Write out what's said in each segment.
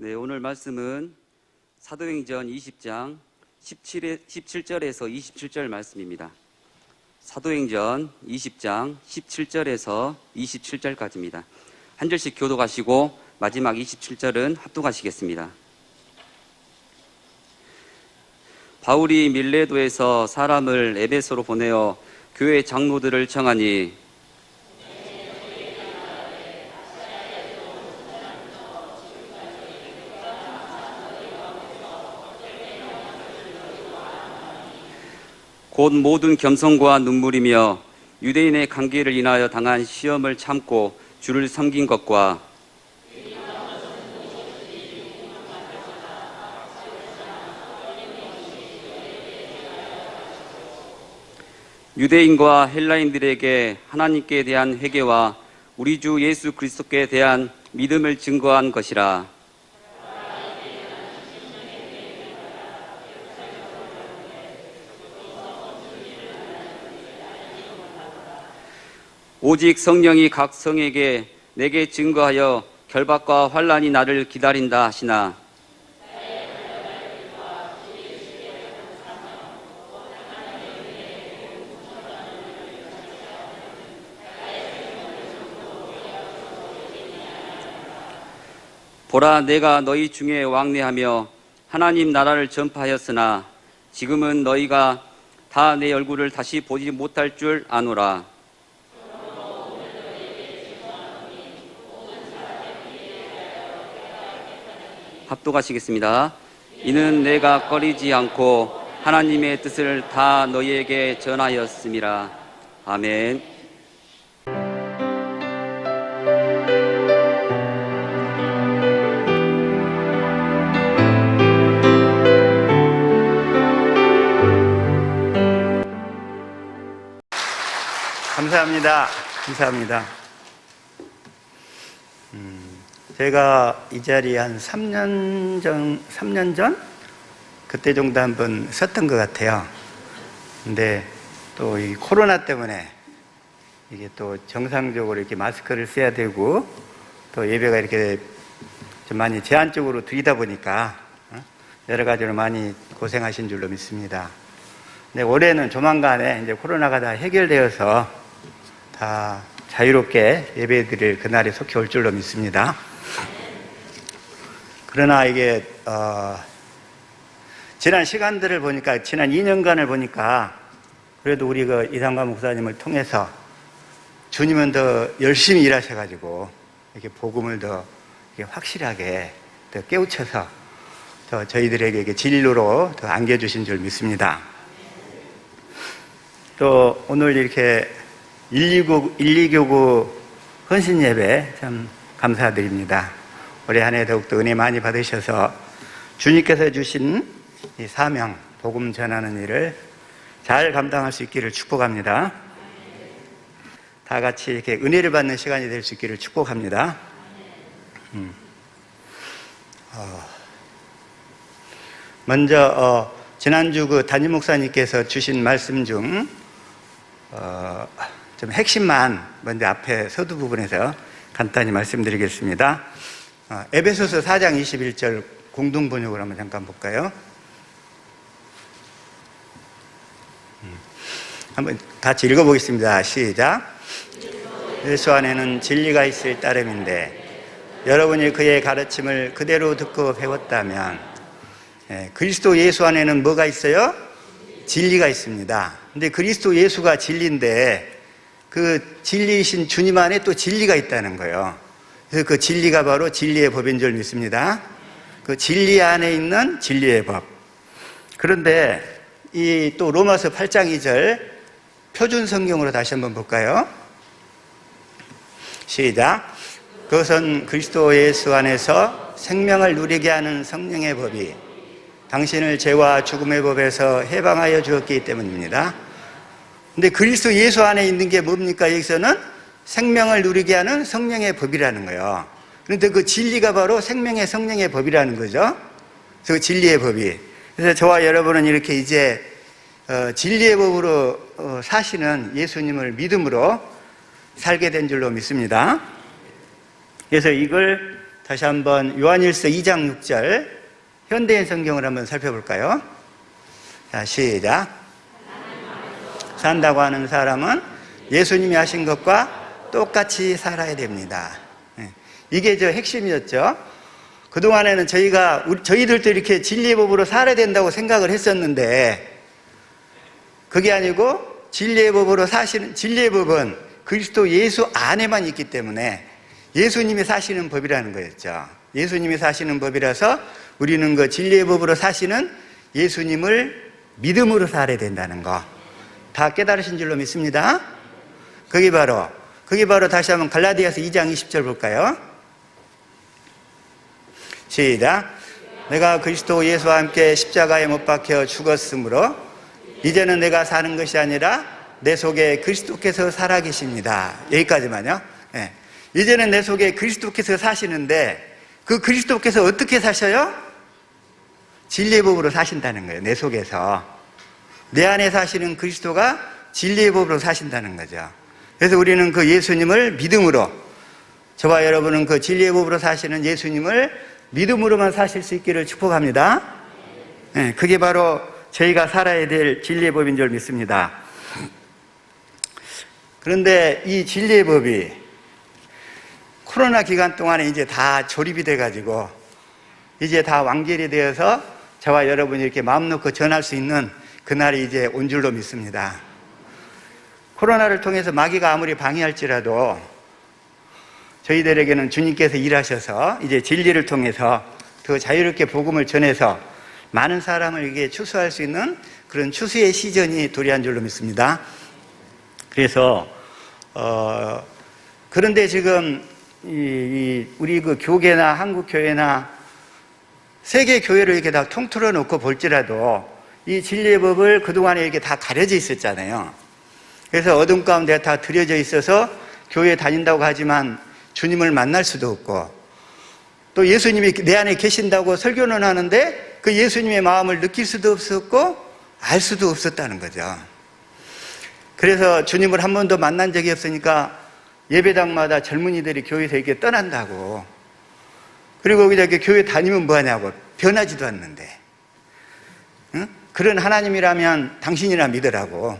네, 오늘 말씀은 사도행전 20장 17절에서 27절 말씀입니다. 사도행전 20장 17절에서 27절까지입니다. 한 절씩 교독하시고 마지막 27절은 합독하시겠습니다. 바울이 밀레도에서 사람을 에베소로 보내어 교회 장로들을 청하니 곧 모든 겸손과 눈물이며 유대인의 관계를 인하여 당한 시험을 참고 주를 섬긴 것과 유대인과 헬라인들에게 하나님께 대한 회개와 우리 주 예수 그리스도께 대한 믿음을 증거한 것이라. 오직 성령이 각 성에게 내게 증거하여 결박과 환난이 나를 기다린다 하시나 보라, 내가 너희 중에 왕래하며 하나님 나라를 전파하였으나 지금은 너희가 다 내 얼굴을 다시 보지 못할 줄 아노라. 합독하시겠습니다. 이는 내가 꺼리지 않고 하나님의 뜻을 다 너희에게 전하였음이라. 아멘. 감사합니다. 감사합니다. 제가 이 자리에 한 3년 전? 그때 정도 한번 섰던 것 같아요. 근데 또 이 코로나 때문에 이게 또 정상적으로 이렇게 마스크를 써야 되고 또 예배가 이렇게 좀 많이 제한적으로 드리다 보니까 여러 가지로 많이 고생하신 줄로 믿습니다. 근데 올해는 조만간에 이제 코로나가 다 해결되어서 다 자유롭게 예배 드릴 그날이 속히 올 줄로 믿습니다. 그러나 이게 지난 시간들을 보니까 지난 2년간을 보니까 그래도 우리 그 이상관 목사님을 통해서 주님은 더 열심히 일하셔가지고 이렇게 복음을 더 이렇게 확실하게 더 깨우쳐서 더 저희들에게 이렇게 진리로 더 안겨주신 줄 믿습니다. 또 오늘 이렇게 129 헌신 예배 참 감사드립니다. 올해 한 해 더욱더 은혜 많이 받으셔서 주님께서 주신 이 사명, 복음 전하는 일을 잘 감당할 수 있기를 축복합니다. 다 같이 이렇게 은혜를 받는 시간이 될 수 있기를 축복합니다. 먼저 지난주 그 담임 목사님께서 주신 말씀 중 좀 핵심만 먼저 앞에 서두 부분에서 간단히 말씀드리겠습니다. 에베소서 4장 21절 공동 번역으로 한번 잠깐 볼까요? 한번 같이 읽어보겠습니다. 시작. 예수 안에는 진리가 있을 따름인데 여러분이 그의 가르침을 그대로 듣고 배웠다면 그리스도 예수 안에는 뭐가 있어요? 진리가 있습니다. 근데 그리스도 예수가 진리인데 그 진리이신 주님 안에 또 진리가 있다는 거예요. 그래서 그 진리가 바로 진리의 법인 줄 믿습니다. 그 진리 안에 있는 진리의 법. 그런데 이 또 로마서 8장 2절 표준 성경으로 다시 한번 볼까요? 시작. 그것은 그리스도 예수 안에서 생명을 누리게 하는 성령의 법이 당신을 죄와 죽음의 법에서 해방하여 주었기 때문입니다. 근데 그리스도 예수 안에 있는 게 뭡니까? 여기서는 생명을 누리게 하는 성령의 법이라는 거예요. 그런데 그 진리가 바로 생명의 성령의 법이라는 거죠. 그 진리의 법이. 그래서 저와 여러분은 이렇게 이제 진리의 법으로 사시는 예수님을 믿음으로 살게 된 줄로 믿습니다. 그래서 이걸 다시 한번 요한일서 2장 6절 현대인 성경을 한번 살펴볼까요? 자, 시작. 산다고 하는 사람은 예수님이 하신 것과 똑같이 살아야 됩니다. 이게 저 핵심이었죠. 그동안에는 저희들도 이렇게 진리의 법으로 살아야 된다고 생각을 했었는데, 그게 아니고 진리의 법으로 사시는, 진리의 법은 그리스도 예수 안에만 있기 때문에 예수님이 사시는 법이라는 거였죠. 예수님이 사시는 법이라서 우리는 그 진리의 법으로 사시는 예수님을 믿음으로 살아야 된다는 거 다 깨달으신 줄로 믿습니다. 그게 바로 다시 한번 갈라디아서 2장 20절 볼까요? 시작. 내가 그리스도 예수와 함께 십자가에 못 박혀 죽었으므로 이제는 내가 사는 것이 아니라 내 속에 그리스도께서 살아계십니다. 여기까지만요. 네. 이제는 내 속에 그리스도께서 사시는데, 그 그리스도께서 어떻게 사셔요? 진리의 법으로 사신다는 거예요. 내 속에서 내 안에 사시는 그리스도가 진리의 법으로 사신다는 거죠. 그래서 우리는 그 예수님을 믿음으로, 저와 여러분은 그 진리의 법으로 사시는 예수님을 믿음으로만 사실 수 있기를 축복합니다. 네, 그게 바로 저희가 살아야 될 진리의 법인 줄 믿습니다. 그런데 이 진리의 법이 코로나 기간 동안에 이제 다 조립이 돼가지고 이제 다 완결이 되어서 저와 여러분이 이렇게 마음 놓고 전할 수 있는 그날이 이제 온 줄로 믿습니다. 코로나를 통해서 마귀가 아무리 방해할지라도 저희들에게는 주님께서 일하셔서 이제 진리를 통해서 더 자유롭게 복음을 전해서 많은 사람을 이게 추수할 수 있는 그런 추수의 시즌이 도래한 줄로 믿습니다. 그래서 그런데 지금 우리 그 교계나 한국 교회나 세계 교회를 이렇게 다 통틀어 놓고 볼지라도 이 진리의 법을 그동안에 이렇게 다 가려져 있었잖아요. 그래서 어둠 가운데 다 들여져 있어서 교회에 다닌다고 하지만 주님을 만날 수도 없고, 또 예수님이 내 안에 계신다고 설교는 하는데 그 예수님의 마음을 느낄 수도 없었고 알 수도 없었다는 거죠. 그래서 주님을 한 번도 만난 적이 없으니까 예배당마다 젊은이들이 교회에서 이렇게 떠난다고, 그리고 그냥 이렇게 교회 다니면 뭐하냐고, 변하지도 않는데, 응? 그런 하나님이라면 당신이나 믿으라고,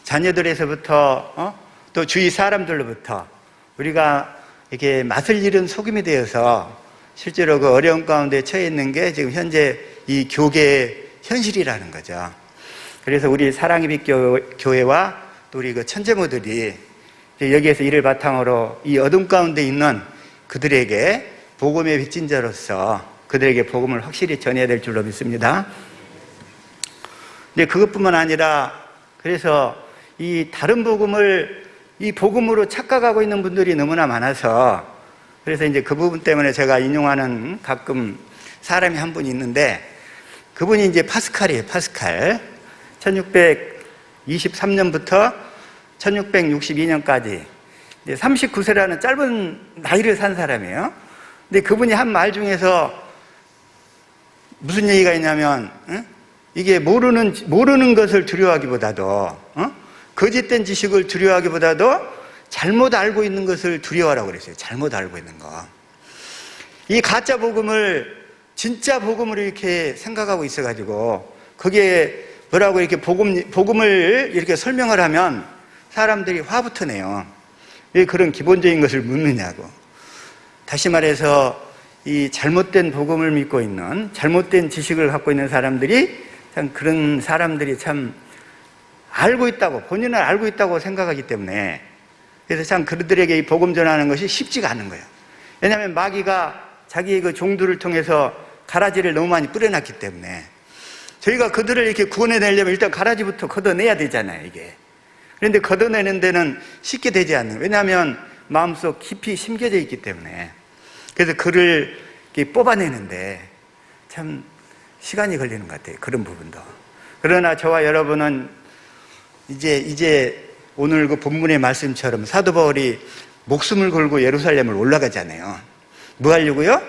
자녀들에서부터 또 주위 사람들로부터 우리가 이렇게 맛을 잃은 소금이 되어서 실제로 그 어려운 가운데 처해 있는 게 지금 현재 이 교계의 현실이라는 거죠. 그래서 우리 사랑의 빛 교회와 또 우리 그 천재모들이 여기에서 이를 바탕으로 이 어둠 가운데 있는 그들에게 복음의 빚진 자로서 그들에게 복음을 확실히 전해야 될 줄로 믿습니다. 근데 그것뿐만 아니라, 그래서 이 다른 복음을 이 복음으로 착각하고 있는 분들이 너무나 많아서, 그래서 이제 그 부분 때문에 제가 인용하는 가끔 사람이 한 분이 있는데, 그분이 이제 파스칼이에요. 파스칼. 1623년부터 1662년까지 39세라는 짧은 나이를 산 사람이에요. 근데 그분이 한 말 중에서 무슨 얘기가 있냐면, 이게 모르는 것을 두려워하기보다도, 거짓된 지식을 두려워하기보다도 잘못 알고 있는 것을 두려워하라고 그랬어요. 잘못 알고 있는 거. 이 가짜 복음을 진짜 복음으로 이렇게 생각하고 있어가지고, 그게 뭐라고 이렇게 복음을 이렇게 설명을 하면 사람들이 화부터 내요. 왜 그런 기본적인 것을 묻느냐고. 다시 말해서 이 잘못된 복음을 믿고 있는, 잘못된 지식을 갖고 있는 사람들이 참, 그런 사람들이 참 알고 있다고, 본인은 알고 있다고 생각하기 때문에, 그래서 참 그들에게 이 복음 전하는 것이 쉽지가 않은 거예요. 왜냐하면 마귀가 자기의 그 종들을 통해서 가라지를 너무 많이 뿌려놨기 때문에, 저희가 그들을 이렇게 구원해내려면 일단 가라지부터 걷어내야 되잖아요, 이게. 그런데 걷어내는 데는 쉽게 되지 않는 거예요. 왜냐하면 마음속 깊이 심겨져 있기 때문에. 그래서 그를 이렇게 뽑아내는데 참 시간이 걸리는 것 같아요, 그런 부분도. 그러나 저와 여러분은 이제 오늘 그 본문의 말씀처럼 사도 바울이 목숨을 걸고 예루살렘을 올라가잖아요. 뭐 하려고요?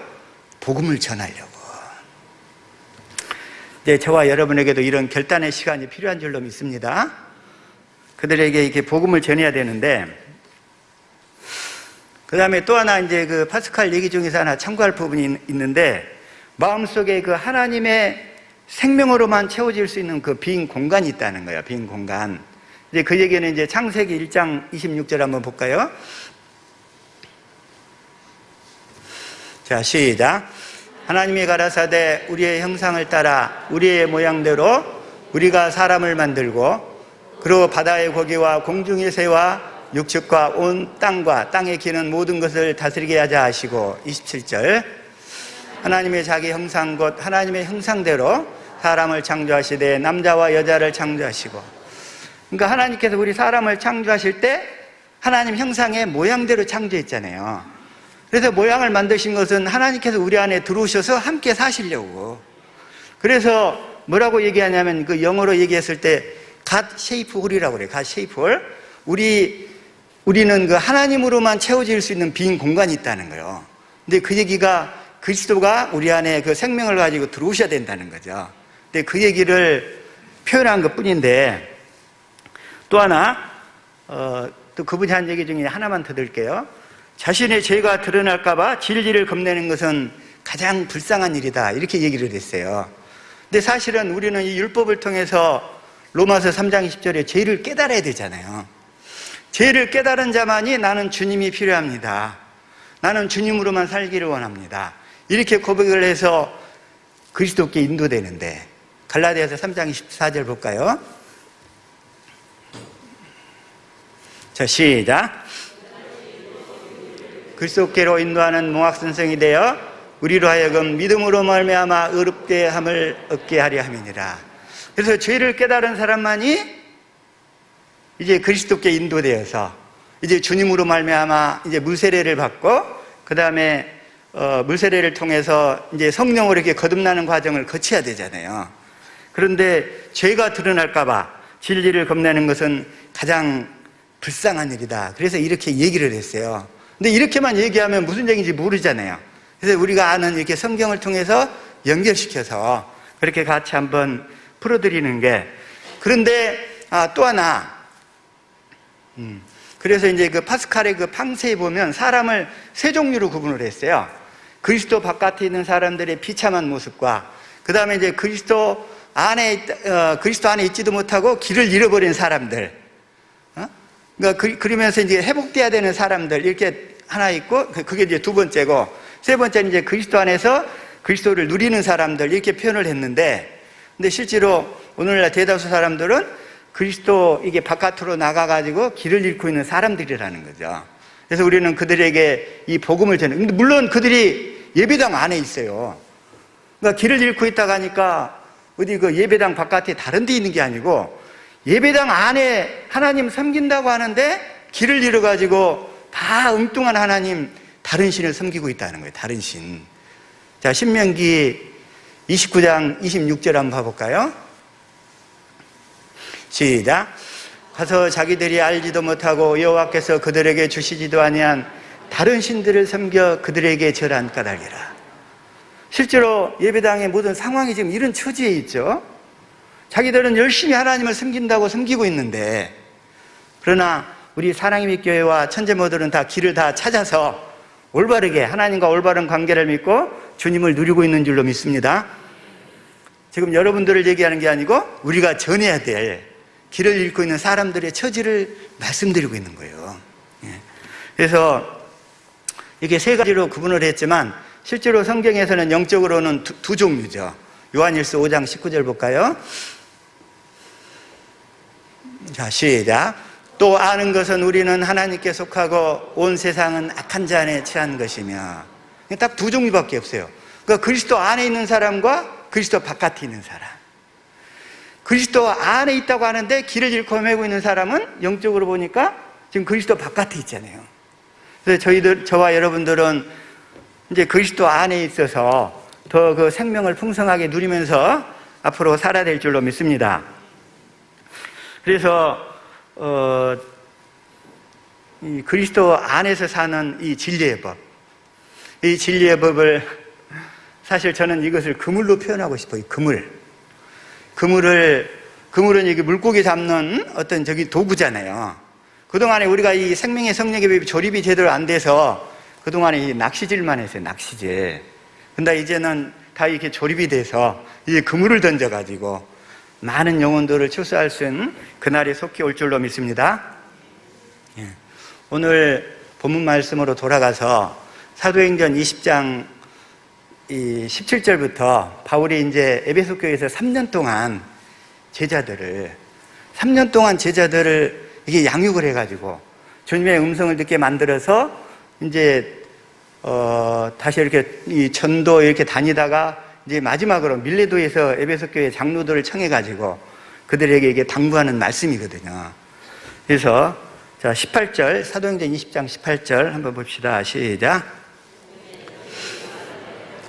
복음을 전하려고. 이제 저와 여러분에게도 이런 결단의 시간이 필요한 줄로 믿습니다. 그들에게 이렇게 복음을 전해야 되는데, 그 다음에 또 하나 이제 그 파스칼 얘기 중에서 하나 참고할 부분이 있는데, 마음속에 그 하나님의 생명으로만 채워질 수 있는 그 빈 공간이 있다는 거예요. 빈 공간. 이제 그 얘기는 이제 창세기 1장 26절 한번 볼까요? 자, 시작. 하나님이 가라사대 우리의 형상을 따라 우리의 모양대로 우리가 사람을 만들고 그리고 바다의 고기와 공중의 새와 육축과 온 땅과 땅에 기는 모든 것을 다스리게 하자 하시고, 27절. 하나님의 자기 형상 곧 하나님의 형상대로 사람을 창조하시되 남자와 여자를 창조하시고. 그러니까 하나님께서 우리 사람을 창조하실 때 하나님 형상의 모양대로 창조했잖아요. 그래서 모양을 만드신 것은 하나님께서 우리 안에 들어오셔서 함께 사시려고. 그래서 뭐라고 얘기하냐면, 그 영어로 얘기했을 때 God shape 홀이라고 그래요. God shape 홀. 우리는 그 하나님으로만 채워질 수 있는 빈 공간이 있다는 거예요. 근데 그 얘기가 그리스도가 우리 안에 그 생명을 가지고 들어오셔야 된다는 거죠. 근데 그 얘기를 표현한 것 뿐인데, 또 하나, 또 그분이 한 얘기 중에 하나만 더 들게요. 자신의 죄가 드러날까봐 진리를 겁내는 것은 가장 불쌍한 일이다. 이렇게 얘기를 했어요. 근데 사실은 우리는 이 율법을 통해서 로마서 3장 20절에 죄를 깨달아야 되잖아요. 죄를 깨달은 자만이 나는 주님이 필요합니다. 나는 주님으로만 살기를 원합니다. 이렇게 고백을 해서 그리스도께 인도되는데, 갈라디아서 3장 24절 볼까요? 자, 시작. 그리스도께로 인도하는 몽학선생이 되어 우리로 하여금 믿음으로 말미암아 의롭게 함을 얻게 하려 함이니라. 그래서 죄를 깨달은 사람만이 이제 그리스도께 인도되어서 이제 주님으로 말미암아 이제 물세례를 받고, 그 다음에 물세례를 통해서 이제 성령으로 이렇게 거듭나는 과정을 거쳐야 되잖아요. 그런데 죄가 드러날까봐 진리를 겁내는 것은 가장 불쌍한 일이다. 그래서 이렇게 얘기를 했어요. 근데 이렇게만 얘기하면 무슨 얘기인지 모르잖아요. 그래서 우리가 아는 이렇게 성경을 통해서 연결시켜서 그렇게 같이 한번 풀어드리는 게. 그런데 또 하나, 그래서 이제 그 파스칼의 그 팡세에 보면 사람을 세 종류로 구분을 했어요. 그리스도 바깥에 있는 사람들의 비참한 모습과, 그 다음에 이제 그리스도 안에 있지도 못하고 길을 잃어버린 사람들. 그러니까 그러면서 이제 회복돼야 되는 사람들, 이렇게 하나 있고, 그게 이제 두 번째고, 세 번째는 이제 그리스도 안에서 그리스도를 누리는 사람들, 이렇게 표현을 했는데, 근데 실제로 오늘날 대다수 사람들은 그리스도 이게 바깥으로 나가가지고 길을 잃고 있는 사람들이라는 거죠. 그래서 우리는 그들에게 이 복음을 전해. 근데 물론 그들이 예배당 안에 있어요. 그러니까 길을 잃고 있다가 하니까 어디 그 예배당 바깥에 다른 데 있는 게 아니고, 예배당 안에 하나님 섬긴다고 하는데 길을 잃어가지고 다 엉뚱한 하나님, 다른 신을 섬기고 있다는 거예요. 다른 신. 자, 신명기 29장 26절 한번 봐볼까요? 시작. 가서 자기들이 알지도 못하고 여호와께서 그들에게 주시지도 아니한 다른 신들을 섬겨 그들에게 절한 까닭이라. 실제로 예배당의 모든 상황이 지금 이런 처지에 있죠. 자기들은 열심히 하나님을 섬긴다고 섬기고 있는데, 그러나 우리 사랑의 교회와 천재모들은 다 길을 다 찾아서 올바르게 하나님과 올바른 관계를 믿고 주님을 누리고 있는 줄로 믿습니다. 지금 여러분들을 얘기하는 게 아니고 우리가 전해야 될 길을 잃고 있는 사람들의 처지를 말씀드리고 있는 거예요. 그래서 이게 세 가지로 구분을 했지만 실제로 성경에서는 영적으로는 두 종류죠. 요한일서 5장 19절 볼까요? 자, 시작. 또 아는 것은 우리는 하나님께 속하고 온 세상은 악한 자 안에 처한 것이며. 딱 두 종류밖에 없어요. 그러니까 그리스도 안에 있는 사람과 그리스도 바깥에 있는 사람. 그리스도 안에 있다고 하는데 길을 잃고 헤매고 있는 사람은 영적으로 보니까 지금 그리스도 바깥에 있잖아요. 그래서 저와 여러분들은 이제 그리스도 안에 있어서 더 그 생명을 풍성하게 누리면서 앞으로 살아야 될 줄로 믿습니다. 그래서 이 그리스도 안에서 사는 이 진리의 법, 이 진리의 법을 사실 저는 이것을 그물로 표현하고 싶어요. 그물은 이게 물고기 잡는 어떤 저기 도구잖아요. 그동안에 우리가 이 생명의 성령의 조립이 제대로 안 돼서 그동안에 이 낚시질만 했어요, 낚시질. 근데 이제는 다 이렇게 조립이 돼서 이 그물을 던져가지고 많은 영혼들을 출소할 수 있는 그날이 속히 올 줄로 믿습니다. 예. 오늘 본문 말씀으로 돌아가서 사도행전 20장 17절부터 바울이 이제 에베소 교회에서 3년 동안 제자들을 이게 양육을 해가지고 주님의 음성을 듣게 만들어서 이제 다시 이렇게 이 전도 이렇게 다니다가 이제 마지막으로 밀레도에서 에베소 교회 장로들을 청해가지고 그들에게 이게 당부하는 말씀이거든요. 그래서 자 18절 사도행전 20장 18절 한번 봅시다. 시작.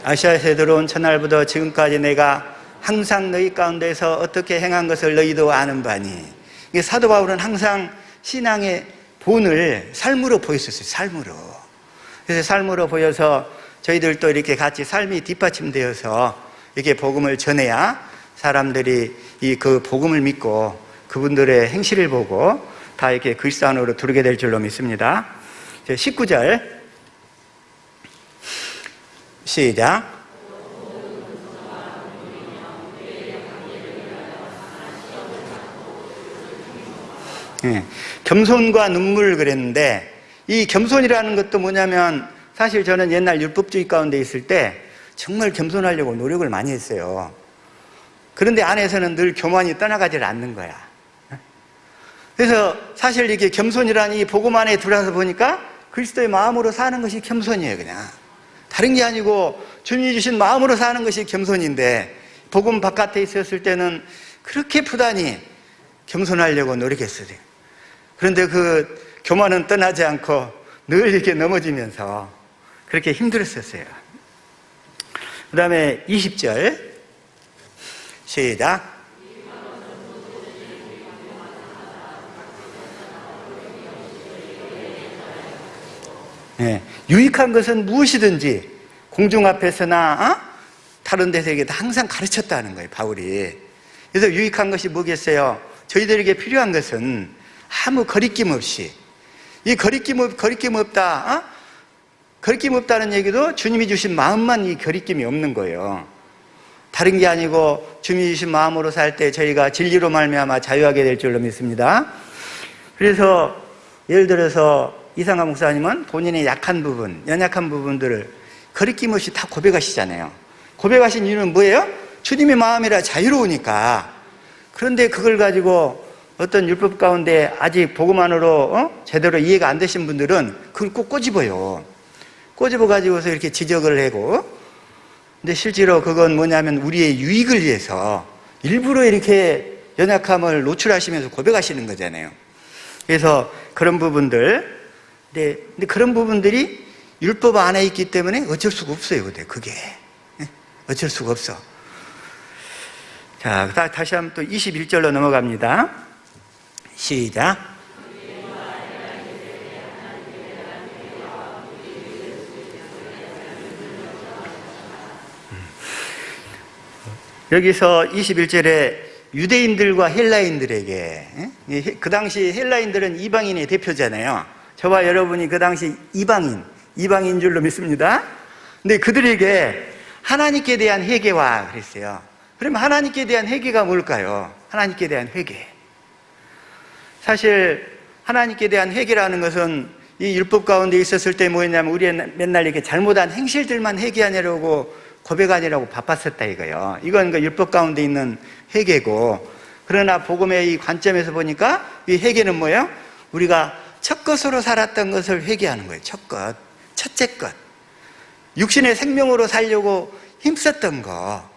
아시아에서 들어온 첫날부터 지금까지 내가 항상 너희 가운데서 어떻게 행한 것을 너희도 아는 바니. 사도 바울은 항상 신앙의 본을 삶으로 보였었어요. 삶으로. 그래서 삶으로 보여서 저희들도 이렇게 같이 삶이 뒷받침되어서 이렇게 복음을 전해야 사람들이 그 복음을 믿고 그분들의 행실을 보고 다 이렇게 그리스도 안으로 들어오게 될 줄로 믿습니다. 19절 시작. 네, 겸손과 눈물 그랬는데 이 겸손이라는 것도 뭐냐면 사실 저는 옛날 율법주의 가운데 있을 때 정말 겸손하려고 노력을 많이 했어요. 그런데 안에서는 늘 교만이 떠나가질 않는 거야. 그래서 사실 이게 겸손이라는 이 복음 안에 들어와서 보니까 그리스도의 마음으로 사는 것이 겸손이에요. 그냥 다른 게 아니고 주님이 주신 마음으로 사는 것이 겸손인데 복음 바깥에 있었을 때는 그렇게 부단히 겸손하려고 노력했어요. 그런데 그 교만은 떠나지 않고 늘 이렇게 넘어지면서 그렇게 힘들었었어요. 그 다음에 20절 시작. 네, 유익한 것은 무엇이든지 공중 앞에서나 다른 데서 이게 항상 가르쳤다는 거예요, 바울이. 그래서 유익한 것이 뭐겠어요? 저희들에게 필요한 것은 아무 거리낌 없이 이 거리낌 없다. 거리낌 없다는 얘기도 주님이 주신 마음만 이 거리낌이 없는 거예요. 다른 게 아니고 주님이 주신 마음으로 살 때 저희가 진리로 말미암아 자유하게 될 줄로 믿습니다. 그래서 예를 들어서 이상한 목사님은 본인의 약한 부분, 연약한 부분들을 거리낌 없이 다 고백하시잖아요. 고백하신 이유는 뭐예요? 주님의 마음이라 자유로우니까. 그런데 그걸 가지고 어떤 율법 가운데 아직 복음 안으로 제대로 이해가 안 되신 분들은 그걸 꼭 꼬집어요. 꼬집어가지고서 이렇게 지적을 하고, 근데 실제로 그건 뭐냐면 우리의 유익을 위해서 일부러 이렇게 연약함을 노출하시면서 고백하시는 거잖아요. 그래서 그런 부분들, 근데 그런 부분들이 율법 안에 있기 때문에 어쩔 수가 없어요. 그게 어쩔 수가 없어. 자, 다시 한번 또 21절로 넘어갑니다. 시작. 여기서 21절에 유대인들과 헬라인들에게, 그 당시 헬라인들은 이방인의 대표잖아요. 저와 여러분이 그 당시 이방인 줄로 믿습니다. 근데 그들에게 하나님께 대한 회개와 그랬어요. 그러면 하나님께 대한 회개가 뭘까요? 하나님께 대한 회개. 사실 하나님께 대한 회개라는 것은 이 율법 가운데 있었을 때 뭐였냐면 우리는 맨날 이렇게 잘못한 행실들만 회개하려고 고백하느라고 바빴었다 이거요. 이건 그 율법 가운데 있는 회개고, 그러나 복음의 이 관점에서 보니까 이 회개는 뭐예요? 우리가 첫 것으로 살았던 것을 회개하는 거예요. 첫 것, 첫째 것. 육신의 생명으로 살려고 힘썼던 거,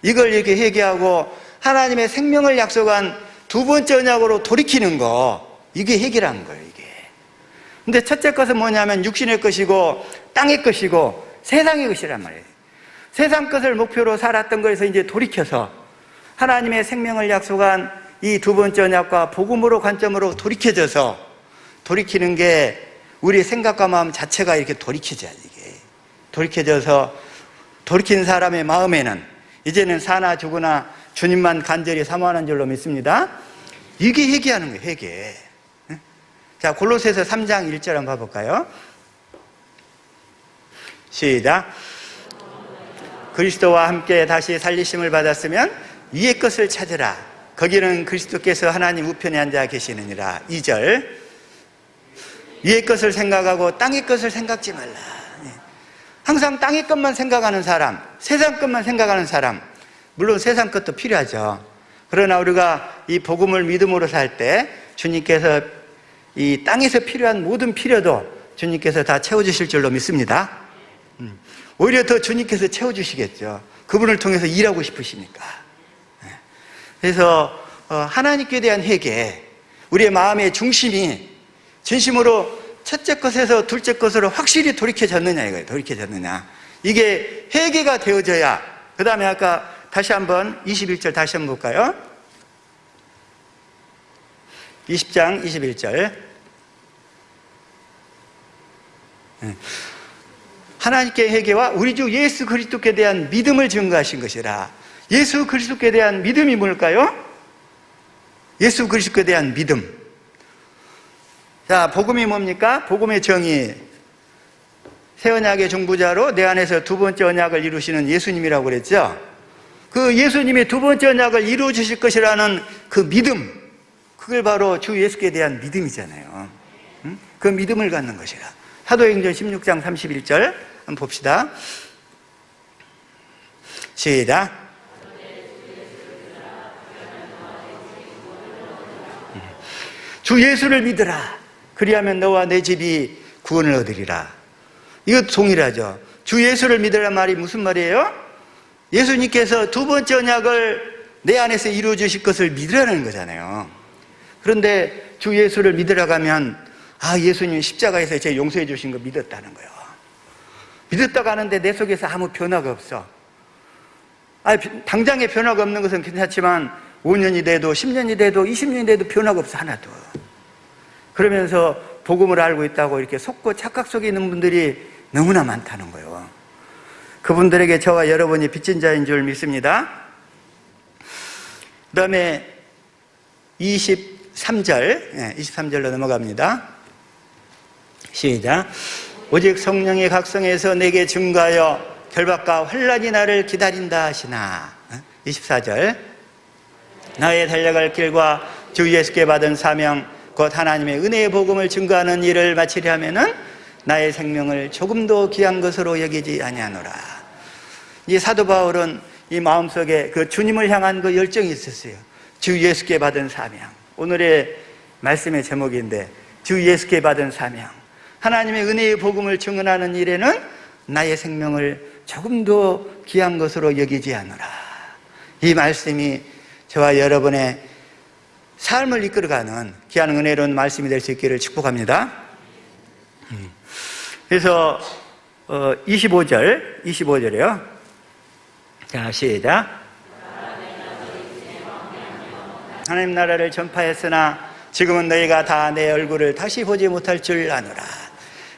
이걸 이렇게 회개하고 하나님의 생명을 약속한 두 번째 언약으로 돌이키는 거, 이게 회개라는 거예요. 이게. 근데 첫째 것은 뭐냐면 육신의 것이고 땅의 것이고 세상의 것이란 말이에요. 세상 것을 목표로 살았던 거에서 이제 돌이켜서 하나님의 생명을 약속한 이 두 번째 언약과 복음으로 관점으로 돌이켜져서, 돌이키는 게 우리의 생각과 마음 자체가 이렇게 돌이켜져야 이게 돌이켜져서, 돌이킨 사람의 마음에는 이제는 사나 죽으나 주님만 간절히 사모하는 줄로 믿습니다. 이게 회개하는 거예요. 회개. 자, 골로새서 3장 1절 한번 봐볼까요? 시작. 그리스도와 함께 다시 살리심을 받았으면 위의 것을 찾으라. 거기는 그리스도께서 하나님 우편에 앉아 계시느니라. 2절. 위의 것을 생각하고 땅의 것을 생각지 말라. 항상 땅의 것만 생각하는 사람, 세상 것만 생각하는 사람, 물론 세상 것도 필요하죠. 그러나 우리가 이 복음을 믿음으로 살 때 주님께서 이 땅에서 필요한 모든 필요도 주님께서 다 채워주실 줄로 믿습니다. 오히려 더 주님께서 채워주시겠죠. 그분을 통해서 일하고 싶으시니까. 그래서 하나님께 대한 회개, 우리의 마음의 중심이 진심으로 첫째 것에서 둘째 것으로 확실히 돌이켜졌느냐 이거예요. 돌이켜졌느냐. 이게 회개가 되어져야, 그 다음에 아까 다시 한번 21절 다시 한번 볼까요? 20장 21절. 하나님께 회개와 우리 주 예수 그리스도께 대한 믿음을 증거하신 것이라. 예수 그리스도께 대한 믿음이 뭘까요? 예수 그리스도께 대한 믿음. 자, 복음이 뭡니까? 복음의 정의. 새 언약의 중보자로 내 안에서 두 번째 언약을 이루시는 예수님이라고 그랬죠. 그 예수님이 두 번째 언약을 이루어 주실 것이라는 그 믿음, 그걸 바로 주 예수께 대한 믿음이잖아요. 그 믿음을 갖는 것이라. 사도행전 16장 31절 한번 봅시다. 시작. 주 예수를 믿으라. 그리하면 너와 내 집이 구원을 얻으리라. 이거 동일하죠. 주 예수를 믿으란 말이 무슨 말이에요? 예수님께서 두 번째 언약을 내 안에서 이루어 주실 것을 믿으라는 거잖아요. 그런데 주 예수를 믿으라 가면, 아, 예수님 십자가에서 제 용서해 주신 거 믿었다는 거예요. 믿었다가 하는데 내 속에서 아무 변화가 없어. 당장에 변화가 없는 것은 괜찮지만 5년이 돼도 10년이 돼도 20년이 돼도 변화가 없어, 하나도. 그러면서 복음을 알고 있다고 이렇게 속고 착각 속에 있는 분들이 너무나 많다는 거예요. 그분들에게 저와 여러분이 빚진 자인 줄 믿습니다. 그 다음에 23절로 넘어갑니다. 시작. 오직 성령의 각성에서 내게 증거하여 결박과 환난이 나를 기다린다 하시나. 24절. 나의 달려갈 길과 주 예수께 받은 사명 곧 하나님의 은혜의 복음을 증거하는 일을 마치려 하면은 나의 생명을 조금도 귀한 것으로 여기지 아니하노라. 이 사도 바울은 이 마음속에 그 주님을 향한 그 열정이 있었어요. 주 예수께 받은 사명. 오늘의 말씀의 제목인데, 주 예수께 받은 사명. 하나님의 은혜의 복음을 증언하는 일에는 나의 생명을 조금도 귀한 것으로 여기지 않노라. 이 말씀이 저와 여러분의 삶을 이끌어가는 귀한 은혜로운 말씀이 될 수 있기를 축복합니다. 그래서 25절이요. 자, 시작. 하나님 나라를 전파했으나 지금은 너희가 다 내 얼굴을 다시 보지 못할 줄 아노라.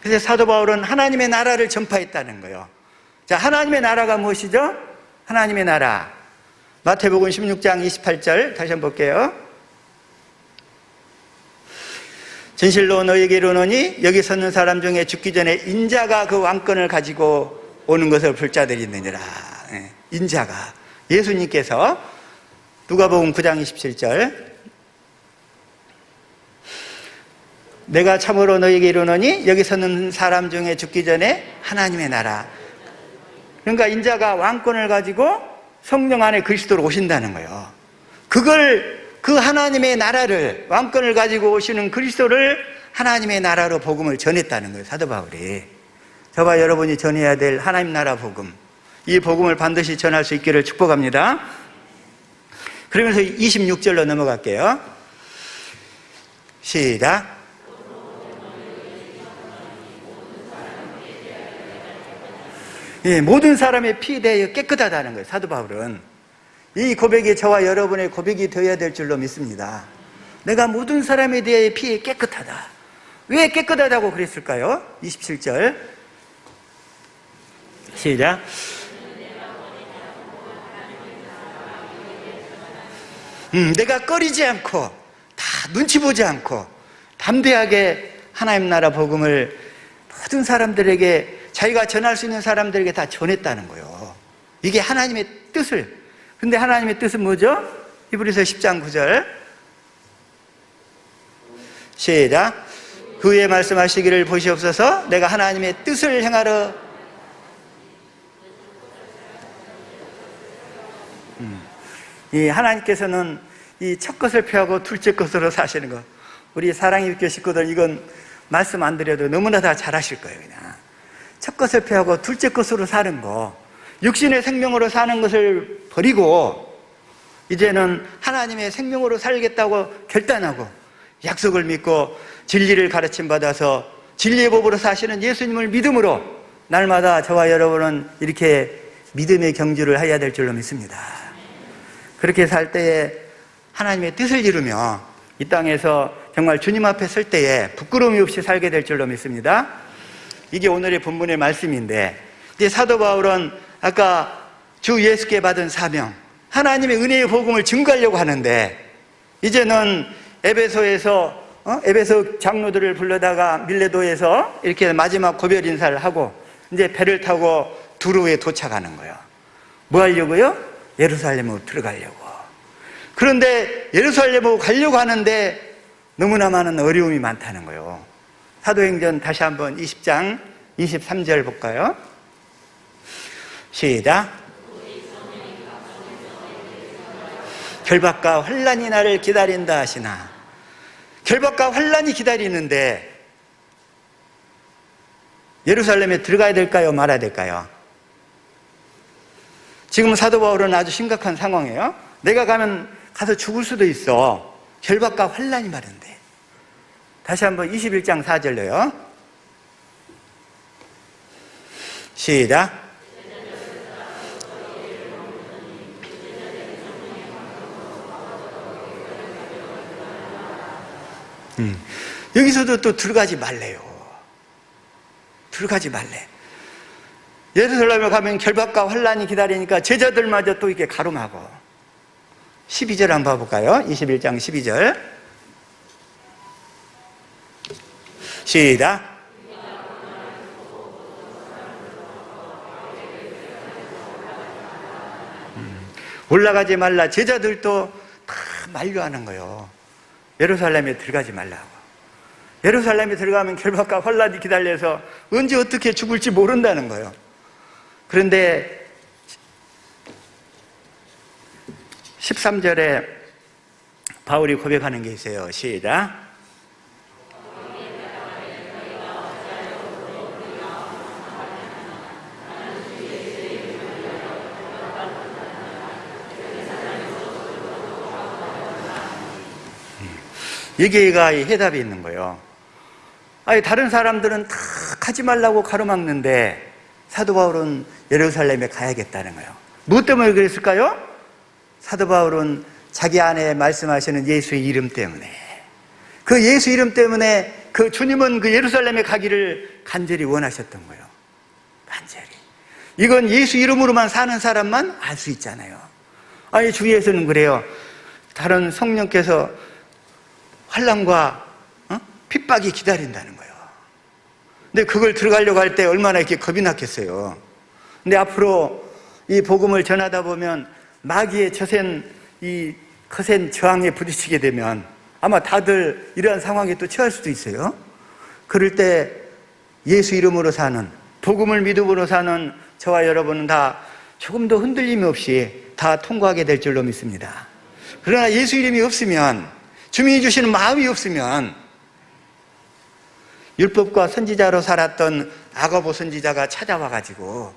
그래서 사도 바울은 하나님의 나라를 전파했다는 거예요. 자, 하나님의 나라가 무엇이죠? 하나님의 나라. 마태복음 16장 28절 다시 한번 볼게요. 진실로 너희에게 이르노니 여기 섰는 사람 중에 죽기 전에 인자가 그 왕권을 가지고 오는 것을 볼 자들이 있느니라. 인자가, 예수님께서. 누가복음 9장 27절. 내가 참으로 너희에게 이르노니 여기 섰는 사람 중에 죽기 전에 하나님의 나라. 그러니까 인자가 왕권을 가지고 성령 안에 그리스도로 오신다는 거예요. 그 하나님의 나라를, 왕권을 가지고 오시는 그리스도를 하나님의 나라로 복음을 전했다는 거예요, 사도 바울이. 저와 여러분이 전해야 될 하나님 나라 복음, 이 복음을 반드시 전할 수 있기를 축복합니다. 그러면서 26절로 넘어갈게요. 시작. 예, 모든 사람의 피에 대해 깨끗하다는 거예요, 사도 바울은. 이 고백이 저와 여러분의 고백이 되어야 될 줄로 믿습니다. 내가 모든 사람에 대해 피에 깨끗하다. 왜 깨끗하다고 그랬을까요? 27절. 시작. 내가 꺼리지 않고, 다 눈치 보지 않고, 담대하게 하나님 나라 복음을 모든 사람들에게, 자기가 전할 수 있는 사람들에게 다 전했다는 거예요. 이게 하나님의 뜻을. 근데 하나님의 뜻은 뭐죠? 히브리서 10장 9절 시작. 그 후에 말씀하시기를 보시옵소서. 내가 하나님의 뜻을 행하러 이 하나님께서는 이 첫 것을 펴고 둘째 것으로 사시는 거, 우리 사랑의 육교 식구들 이건 말씀 안 드려도 너무나 다 잘하실 거예요. 그냥 첫 것을 펴고 둘째 것으로 사는 거, 육신의 생명으로 사는 것을 버리고 이제는 하나님의 생명으로 살겠다고 결단하고 약속을 믿고 진리를 가르침 받아서 진리의 법으로 사시는 예수님을 믿음으로 날마다 저와 여러분은 이렇게 믿음의 경주를 해야 될 줄로 믿습니다. 그렇게 살 때에 하나님의 뜻을 이루며 이 땅에서 정말 주님 앞에 설 때에 부끄러움이 없이 살게 될 줄로 믿습니다. 이게 오늘의 본문의 말씀인데, 이제 사도 바울은 아까 주 예수께 받은 사명, 하나님의 은혜의 복음을 증거하려고 하는데, 이제는 에베소에서 에베소 장로들을 불러다가 밀레도에서 이렇게 마지막 고별 인사를 하고 이제 배를 타고 두로에 도착하는 거예요. 뭐 하려고요? 예루살렘으로 들어가려고. 그런데 예루살렘으로 가려고 하는데 너무나 많은 어려움이 많다는 거예요. 사도행전 다시 한번 20장 23절 볼까요? 시작. 결박과 환난이 나를 기다린다 하시나. 결박과 환난이 기다리는데 예루살렘에 들어가야 될까요? 말아야 될까요? 지금 사도 바울은 아주 심각한 상황이에요. 내가 가서 죽을 수도 있어. 결박과 환난이 많은데. 다시 한번 21장 4절로요. 시작. 여기서도 또 들어가지 말래요. 들어가지 말래. 예루살렘에 가면 결박과 환난이 기다리니까 제자들마저 또 이렇게 가름하고. 12절 한번 봐볼까요? 21장 12절 시작. 올라가지 말라. 제자들도 다 만류하는 거예요. 예루살렘에 들어가지 말라고. 예루살렘에 들어가면 결박과 환난이 기다려서 언제 어떻게 죽을지 모른다는 거예요. 그런데 13절에 바울이 고백하는 게 있어요. 시작. 여기가 해답이 있는 거예요. 아니, 다른 사람들은 다 가지 말라고 가로막는데 사도 바울은 예루살렘에 가야겠다는 거예요. 무엇 때문에 그랬을까요? 사도 바울은 자기 안에 말씀하시는 예수의 이름 때문에, 그 예수 이름 때문에 그 주님은 그 예루살렘에 가기를 간절히 원하셨던 거예요. 간절히. 이건 예수 이름으로만 사는 사람만 알 수 있잖아요. 아니, 주위에서는 그래요. 다른 성령께서 환난과 핍박이 기다린다는 거예요. 근데 그걸 들어가려고 할 때 얼마나 이렇게 겁이 났겠어요. 근데 앞으로 이 복음을 전하다 보면 마귀의 이 거센 저항에 부딪히게 되면 아마 다들 이러한 상황에 또 처할 수도 있어요. 그럴 때 예수 이름으로 사는, 복음을 믿음으로 사는 저와 여러분은 다 조금 더 흔들림이 없이 다 통과하게 될 줄로 믿습니다. 그러나 예수 이름이 없으면, 주님이 주시는 마음이 없으면, 율법과 선지자로 살았던 아가보 선지자가 찾아와가지고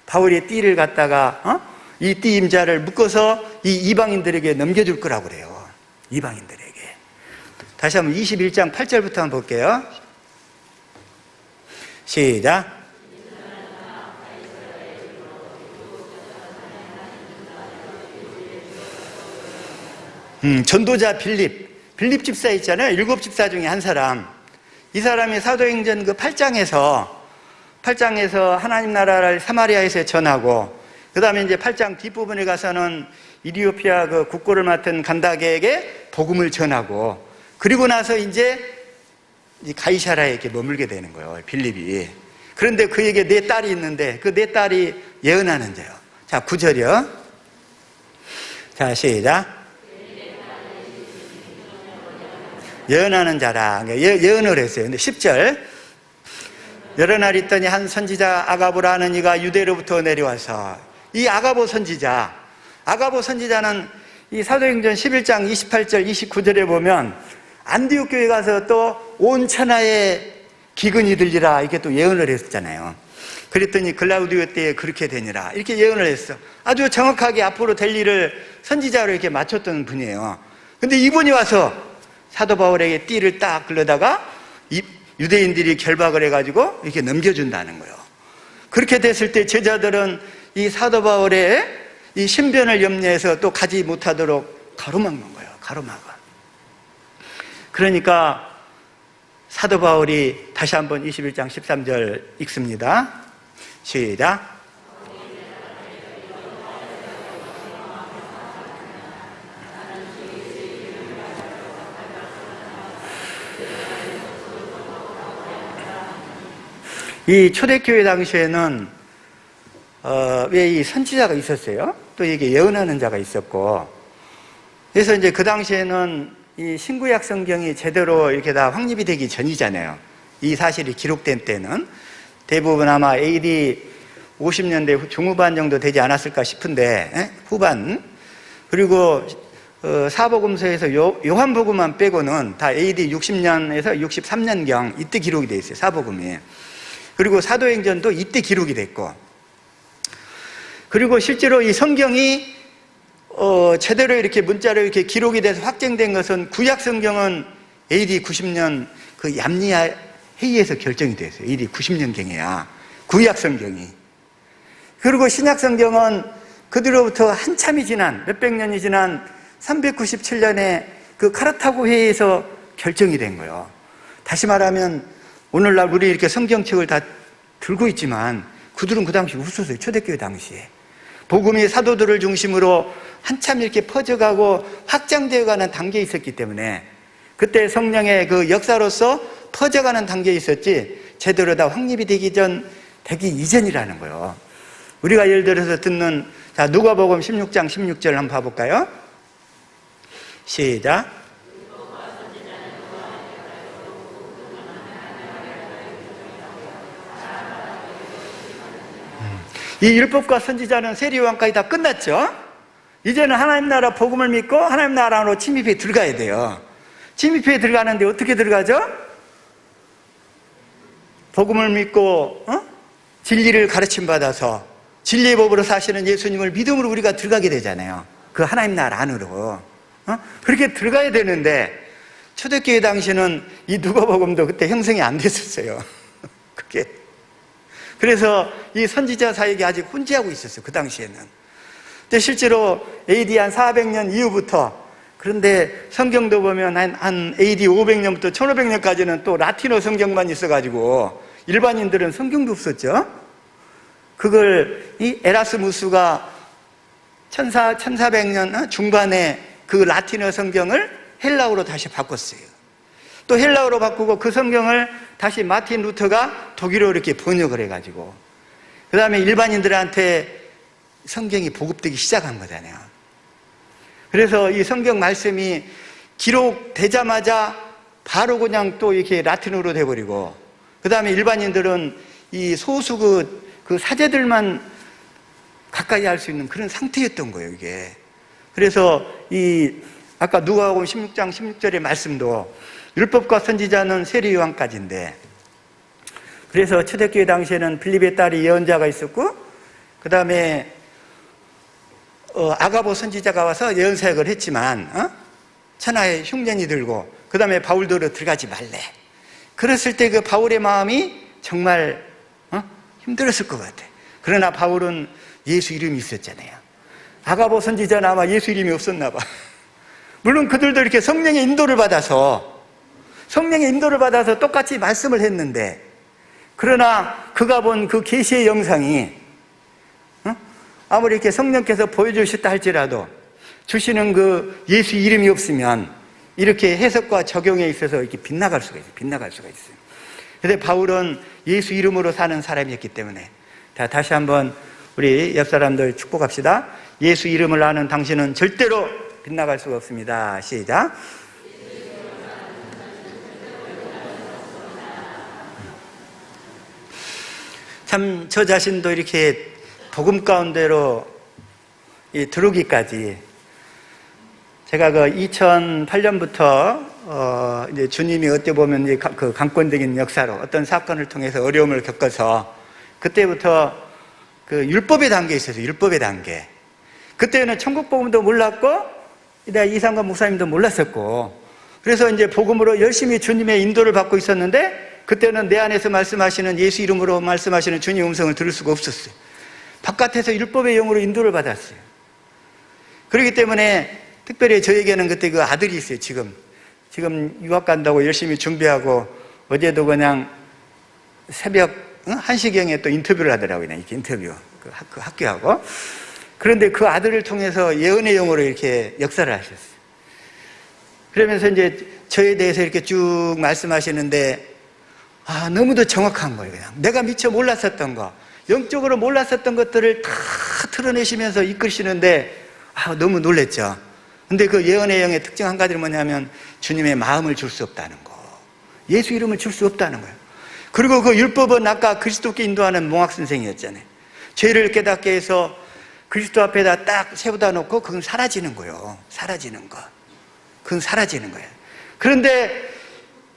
바울의 띠를 갖다가 이 띠 임자를 묶어서 이 이방인들에게 넘겨줄 거라고 그래요. 이방인들에게. 다시 한번 21장 8절부터 한번 볼게요. 시작. 전도자 빌립 집사 있잖아요. 7 집사 중에 한 사람. 이 사람이 사도행전 그 8장에서 하나님 나라를 사마리아에서 전하고, 그 다음에 이제 8장 뒷부분에 가서는 이디오피아 그 국고를 맡은 간다게에게 복음을 전하고, 그리고 나서 이제 이 가이사라에 이렇게 머물게 되는 거예요, 빌립이. 그런데 그에게 네 딸이 있는데 그 네 딸이 예언하는 자요. 자, 9절이요. 자, 시작. 예언하는 자라. 예언을 했어요. 근데 10절. 여러 날 있더니 한 선지자 아가보라는 이가 유대로부터 내려와서, 이 아가보 선지자는 이 사도행전 11장 28절 29절에 보면 안디옥 교회 가서 또 온 천하에 기근이 들리라 이렇게 또 예언을 했잖아요. 그랬더니 글라우디오 때에 그렇게 되니라 이렇게 예언을 했어. 아주 정확하게 앞으로 될 일을 선지자로 이렇게 맞췄던 분이에요. 근데 이분이 와서 사도 바울에게 띠를 딱 글러다가 유대인들이 결박을 해가지고 이렇게 넘겨준다는 거예요. 그렇게 됐을 때 제자들은 이 사도 바울의 이 신변을 염려해서 또 가지 못하도록 가로막는 거예요. 가로막아. 그러니까 사도 바울이 다시 한번 21장 13절 읽습니다. 시작. 이 초대교회 당시에는 왜 이 선지자가 있었어요? 또 이게 예언하는 자가 있었고, 그래서 이제 그 당시에는 이 신구약 성경이 제대로 이렇게 다 확립이 되기 전이잖아요. 이 사실이 기록된 때는 대부분 아마 AD 50년대 중후반 정도 되지 않았을까 싶은데, 후반. 그리고 사복음서에서 요한복음만 빼고는 다 AD 60년에서 63년경 이때 기록이 돼 있어요. 사복음이. 그리고 사도행전도 이때 기록이 됐고, 그리고 실제로 이 성경이 제대로 이렇게 문자로 이렇게 기록이 돼서 확정된 것은 구약 성경은 AD 90년 그 얌리아 회의에서 결정이 됐어요. AD 90년경이야. 구약 성경이. 그리고 신약 성경은 그뒤로부터 한참이 지난, 몇백 년이 지난 397년에 그 카르타고 회의에서 결정이 된 거예요. 다시 말하면 오늘날 우리 이렇게 성경책을 다 들고 있지만 그들은 그 당시 없었어요. 초대교회 당시에. 복음이 사도들을 중심으로 한참 이렇게 퍼져가고 확장되어 가는 단계에 있었기 때문에 그때 성령의 그 역사로서 퍼져가는 단계에 있었지 제대로 다 확립이 되기 이전이라는 거예요. 우리가 예를 들어서 듣는, 자, 누가복음 16장 16절 한번 봐볼까요? 시작. 이 율법과 선지자는 세리요한까지 다 끝났죠. 이제는 하나님 나라 복음을 믿고 하나님 나라 안으로 침입해 들어가야 돼요. 침입해 들어가는데 어떻게 들어가죠? 복음을 믿고 진리를 가르침 받아서 진리의 법으로 사시는 예수님을 믿음으로 우리가 들어가게 되잖아요. 그 하나님 나라 안으로. 그렇게 들어가야 되는데 초대교회 당시에는 이 누가복음도 그때 형성이 안 됐었어요. 그게. 그래서 이 선지자 사역이 아직 혼재하고 있었어요. 그 당시에는. 근데 실제로 AD 한 400년 이후부터, 그런데 성경도 보면 한 AD 500년부터 1500년까지는 또 라틴어 성경만 있어가지고 일반인들은 성경도 없었죠. 그걸 이 에라스무스가 1400년 중반에 그 라틴어 성경을 헬라어로 다시 바꿨어요. 또 헬라어로 바꾸고 그 성경을 다시 마틴 루터가 독일어로 이렇게 번역을 해가지고 그 다음에 일반인들한테 성경이 보급되기 시작한 거잖아요. 그래서 이 성경 말씀이 기록되자마자 바로 그냥 또 이렇게 라틴어로 돼버리고 그 다음에 일반인들은 이 소수 그 사제들만 가까이 할 수 있는 그런 상태였던 거예요, 이게. 그래서 이 아까 누가복음 16장 16절의 말씀도 율법과 선지자는 세리 요한까지인데, 그래서 초대교회 당시에는 빌립의 딸이 예언자가 있었고 그 다음에 아가보 선지자가 와서 예언 사역을 했지만 천하에 흉년이 들고 그 다음에 바울도로 들어가지 말래. 그랬을 때 그 바울의 마음이 정말 힘들었을 것 같아. 그러나 바울은 예수 이름이 있었잖아요. 아가보 선지자는 아마 예수 이름이 없었나 봐. 물론 그들도 이렇게 성령의 인도를 받아서 똑같이 말씀을 했는데, 그러나 그가 본 그 계시의 영상이 아무리 이렇게 성령께서 보여주셨다 할지라도 주시는 그 예수 이름이 없으면 이렇게 해석과 적용에 있어서 이렇게 빗나갈 수가 있어요. 그런데 바울은 예수 이름으로 사는 사람이었기 때문에, 자, 다시 한번 우리 옆 사람들 축복합시다. 예수 이름을 아는 당신은 절대로 빗나갈 수가 없습니다. 시작. 참 저 자신도 이렇게 복음 가운데로 들어오기까지, 제가 그 2008년부터 이제 주님이 어떻게 보면 이제 그 강권적인 역사로 어떤 사건을 통해서 어려움을 겪어서, 그때부터 그 율법의 단계에 있어서 율법의 단계. 그때는 천국 복음도 몰랐고, 이상관 목사님도 몰랐었고, 그래서 이제 복음으로 열심히 주님의 인도를 받고 있었는데, 그때는 내 안에서 말씀하시는 예수 이름으로 말씀하시는 주님의 음성을 들을 수가 없었어요. 바깥에서 율법의 영으로 인도를 받았어요. 그렇기 때문에 특별히 저에게는 그때 그 아들이 있어요. 지금 유학 간다고 열심히 준비하고, 어제도 그냥 새벽 1시경에 또 인터뷰를 하더라고요. 이렇게 인터뷰 그 학교하고. 그런데 그 아들을 통해서 예언의 영으로 이렇게 역사를 하셨어요. 그러면서 이제 저에 대해서 이렇게 쭉 말씀하시는데, 너무도 정확한 거예요. 그냥 내가 미처 몰랐었던 거, 영적으로 몰랐었던 것들을 다 드러내시면서 이끄시는데, 너무 놀랬죠. 근데 그 예언의 영의 특징 한 가지는 뭐냐면, 주님의 마음을 줄 수 없다는 거, 예수 이름을 줄 수 없다는 거예요. 그리고 그 율법은 아까 그리스도께 인도하는 몽학 선생이었잖아요. 죄를 깨닫게 해서 그리스도 앞에다 딱 세우다 놓고 그건 사라지는 거예요. 그건 사라지는 거예요. 그런데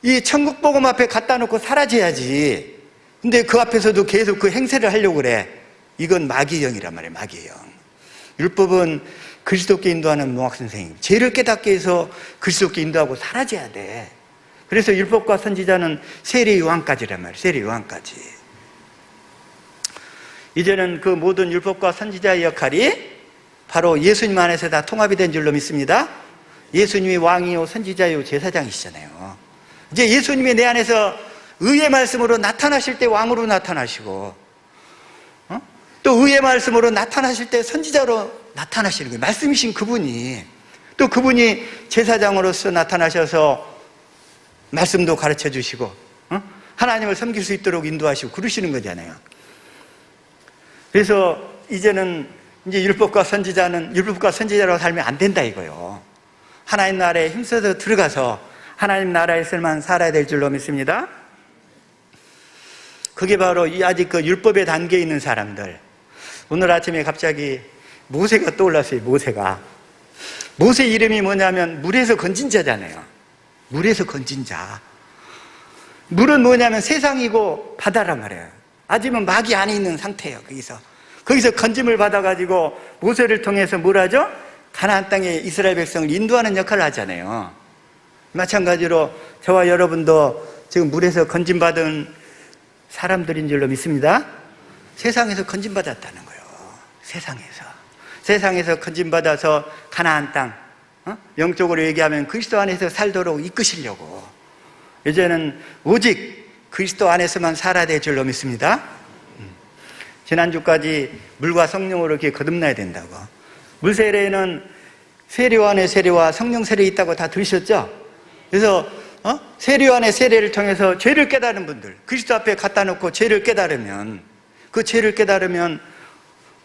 이 천국 복음 앞에 갖다 놓고 사라져야지. 근데 그 앞에서도 계속 그 행세를 하려고 그래. 이건 마귀의 영이란 말이에요. 마귀의 영. 율법은 그리스도께 인도하는 몽학 선생님, 죄를 깨닫게 해서 그리스도께 인도하고 사라져야 돼. 그래서 율법과 선지자는 세례 요한까지란 말이에요. 세례 요한까지. 이제는 그 모든 율법과 선지자의 역할이 바로 예수님 안에서 다 통합이 된 줄로 믿습니다. 예수님이 왕이요 선지자요 제사장이시잖아요. 이제 예수님이 내 안에서 의의 말씀으로 나타나실 때 왕으로 나타나시고, 또 의의 말씀으로 나타나실 때 선지자로 나타나시는 거예요. 말씀이신 그분이, 또 그분이 제사장으로서 나타나셔서 말씀도 가르쳐 주시고, 하나님을 섬길 수 있도록 인도하시고 그러시는 거잖아요. 그래서 이제는 이제 율법과 선지자로 살면 안 된다 이거요. 하나님 나라에 힘써서 들어가서 하나님 나라에서만 살아야 될 줄로 믿습니다. 그게 바로 이 아직 그 율법의 단계에 있는 사람들. 오늘 아침에 갑자기 모세가 떠올랐어요. 모세 이름이 뭐냐면 물에서 건진 자잖아요. 물에서 건진 자. 물은 뭐냐면 세상이고 바다란 말이에요. 아직은 막이 안에 있는 상태예요. 거기서 건짐을 받아가지고 모세를 통해서 뭘 하죠? 가나안 땅에 이스라엘 백성을 인도하는 역할을 하잖아요. 마찬가지로 저와 여러분도 지금 물에서 건짐받은 사람들인 줄로 믿습니다. 세상에서 건짐받았다는 거예요. 세상에서 건짐받아서 가나안 땅, 영적으로 얘기하면 그리스도 안에서 살도록 이끄시려고, 이제는 오직 그리스도 안에서만 살아야 될 줄로 믿습니다. 지난주까지 물과 성령으로 이렇게 거듭나야 된다고. 물 세례는 세례 안에 세례와 성령 세례 있다고 다 들으셨죠? 그래서 세례 안에 세례를 통해서 죄를 깨달은 분들, 그리스도 앞에 갖다 놓고 죄를 깨달으면, 그 죄를 깨달으면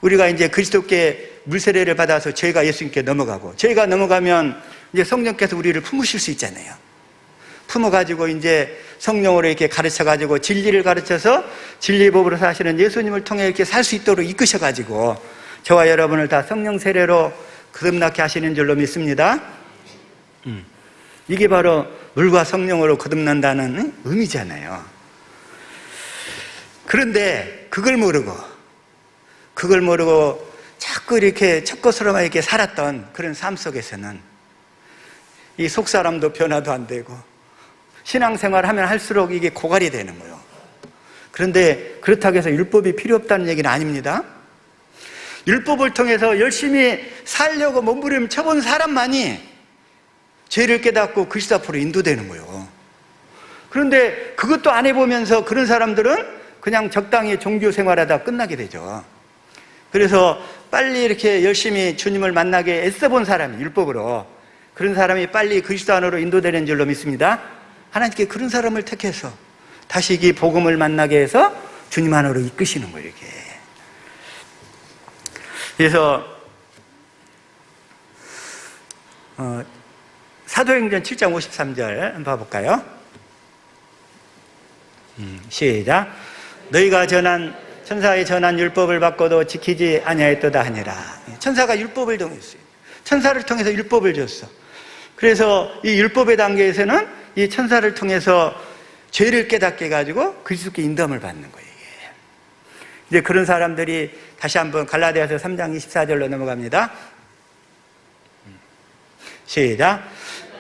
우리가 이제 그리스도께 물 세례를 받아서 죄가 예수님께 넘어가고, 죄가 넘어가면 이제 성령께서 우리를 품으실 수 있잖아요. 품어가지고 이제 성령으로 이렇게 가르쳐가지고 진리를 가르쳐서 진리의 법으로 사시는 예수님을 통해 이렇게 살 수 있도록 이끄셔가지고 저와 여러분을 다 성령 세례로 거듭나게 하시는 줄로 믿습니다. 이게 바로 물과 성령으로 거듭난다는 의미잖아요. 그런데 그걸 모르고 자꾸 이렇게 첫것으로만 이렇게 살았던 그런 삶 속에서는 이 속사람도 변화도 안 되고 신앙생활 하면 할수록 이게 고갈이 되는 거예요. 그런데 그렇다고 해서 율법이 필요 없다는 얘기는 아닙니다. 율법을 통해서 열심히 살려고 몸부림 쳐본 사람만이 죄를 깨닫고 그리스도 앞으로 인도되는 거예요. 그런데 그것도 안 해보면서 그런 사람들은 그냥 적당히 종교 생활하다 끝나게 되죠. 그래서 빨리 이렇게 열심히 주님을 만나게 애써본 사람이 율법으로, 그런 사람이 빨리 그리스도 안으로 인도되는 줄로 믿습니다. 하나님께 그런 사람을 택해서 다시 이 복음을 만나게 해서 주님 안으로 이끄시는 거예요, 이렇게. 그래서 사도행전 7장 53절 한번 봐볼까요? 시작. 너희가 천사의 전한 율법을 받고도 지키지 아니하였도다 하니라. 천사가 율법을 통했어요. 천사를 통해서 율법을 줬어. 그래서 이 율법의 단계에서는 이 천사를 통해서 죄를 깨닫게 해가지고 그리스도께 인도함을 받는 거예요. 이제 그런 사람들이 다시 한번 갈라디아서 3장 24절로 넘어갑니다. 시작.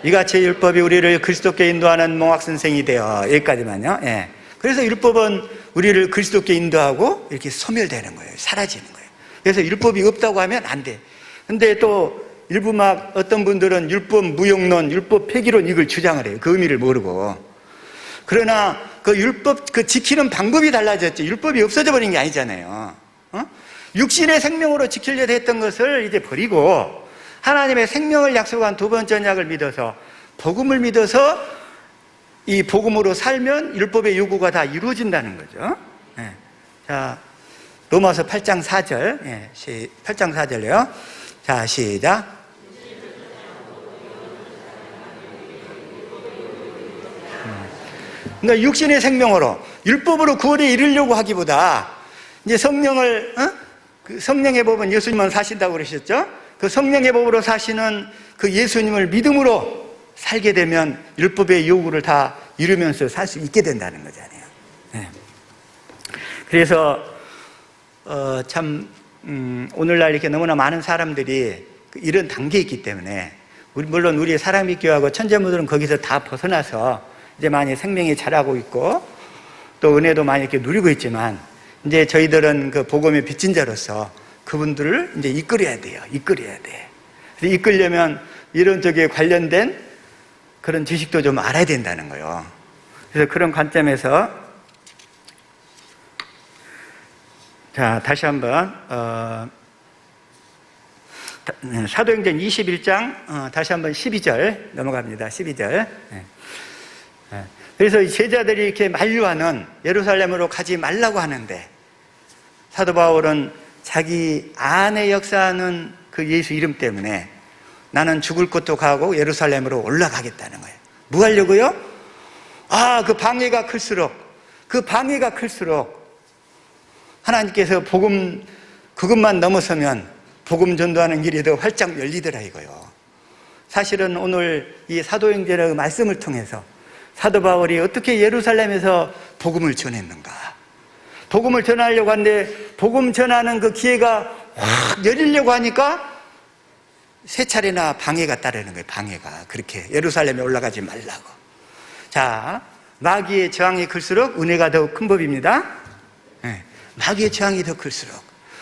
이같이 율법이 우리를 그리스도께 인도하는 몽학선생이 되어, 여기까지만요. 예. 그래서 율법은 우리를 그리스도께 인도하고 이렇게 소멸되는 거예요. 사라지는 거예요. 그래서 율법이 없다고 하면 안 돼. 근데 또 일부 막 어떤 분들은 율법 무용론, 율법 폐기론 이걸 주장을 해요. 그 의미를 모르고. 그러나 그 율법, 그 지키는 방법이 달라졌지. 율법이 없어져 버린 게 아니잖아요. 육신의 생명으로 지키려 했던 것을 이제 버리고 하나님의 생명을 약속한 두 번째 언약을 믿어서 복음을 믿어서 이 복음으로 살면 율법의 요구가 다 이루어진다는 거죠. 네. 자, 로마서 8장 4절. 네, 8장 4절요. 자, 시작. 그러니까 육신의 생명으로 율법으로 구원에 이르려고 하기보다 이제 성령을 그 성령의 법은 예수님만 사신다고 그러셨죠? 그 성령의 법으로 사시는 그 예수님을 믿음으로 살게 되면 율법의 요구를 다 이루면서 살 수 있게 된다는 거잖아요. 네. 그래서 오늘날 이렇게 너무나 많은 사람들이 이런 단계에 있기 때문에 물론 우리 사람이 교회하고 천재무들은 거기서 다 벗어나서 이제 많이 생명이 자라고 있고 또 은혜도 많이 이렇게 누리고 있지만 이제 저희들은 그 복음의 빚진 자로서 그분들을 이제 이끌어야 돼요. 이끌어야 돼. 그래서 이끌려면 이런 쪽에 관련된 그런 지식도 좀 알아야 된다는 거예요. 그래서 그런 관점에서 자, 다시 한번 사도행전 21장 다시 한번 12절 넘어갑니다. 12절. 그래서 제자들이 이렇게 만류하는 예루살렘으로 가지 말라고 하는데 사도 바울은 자기 안에 역사하는 그 예수 이름 때문에 나는 죽을 것도 가고 예루살렘으로 올라가겠다는 거예요. 뭐 하려고요? 그 방해가 클수록 하나님께서 복음 그것만 넘어서면 복음 전도하는 길이 더 활짝 열리더라 이거요. 사실은 오늘 이 사도행전의 말씀을 통해서 사도 바울이 어떻게 예루살렘에서 복음을 전했는가? 복음을 전하려고 하는데 복음 전하는 그 기회가 확 열리려고 하니까 세 차례나 방해가 따르는 거예요. 방해가. 그렇게 예루살렘에 올라가지 말라고. 자, 마귀의 저항이 클수록 은혜가 더욱 큰 법입니다. 네. 마귀의 저항이 더 클수록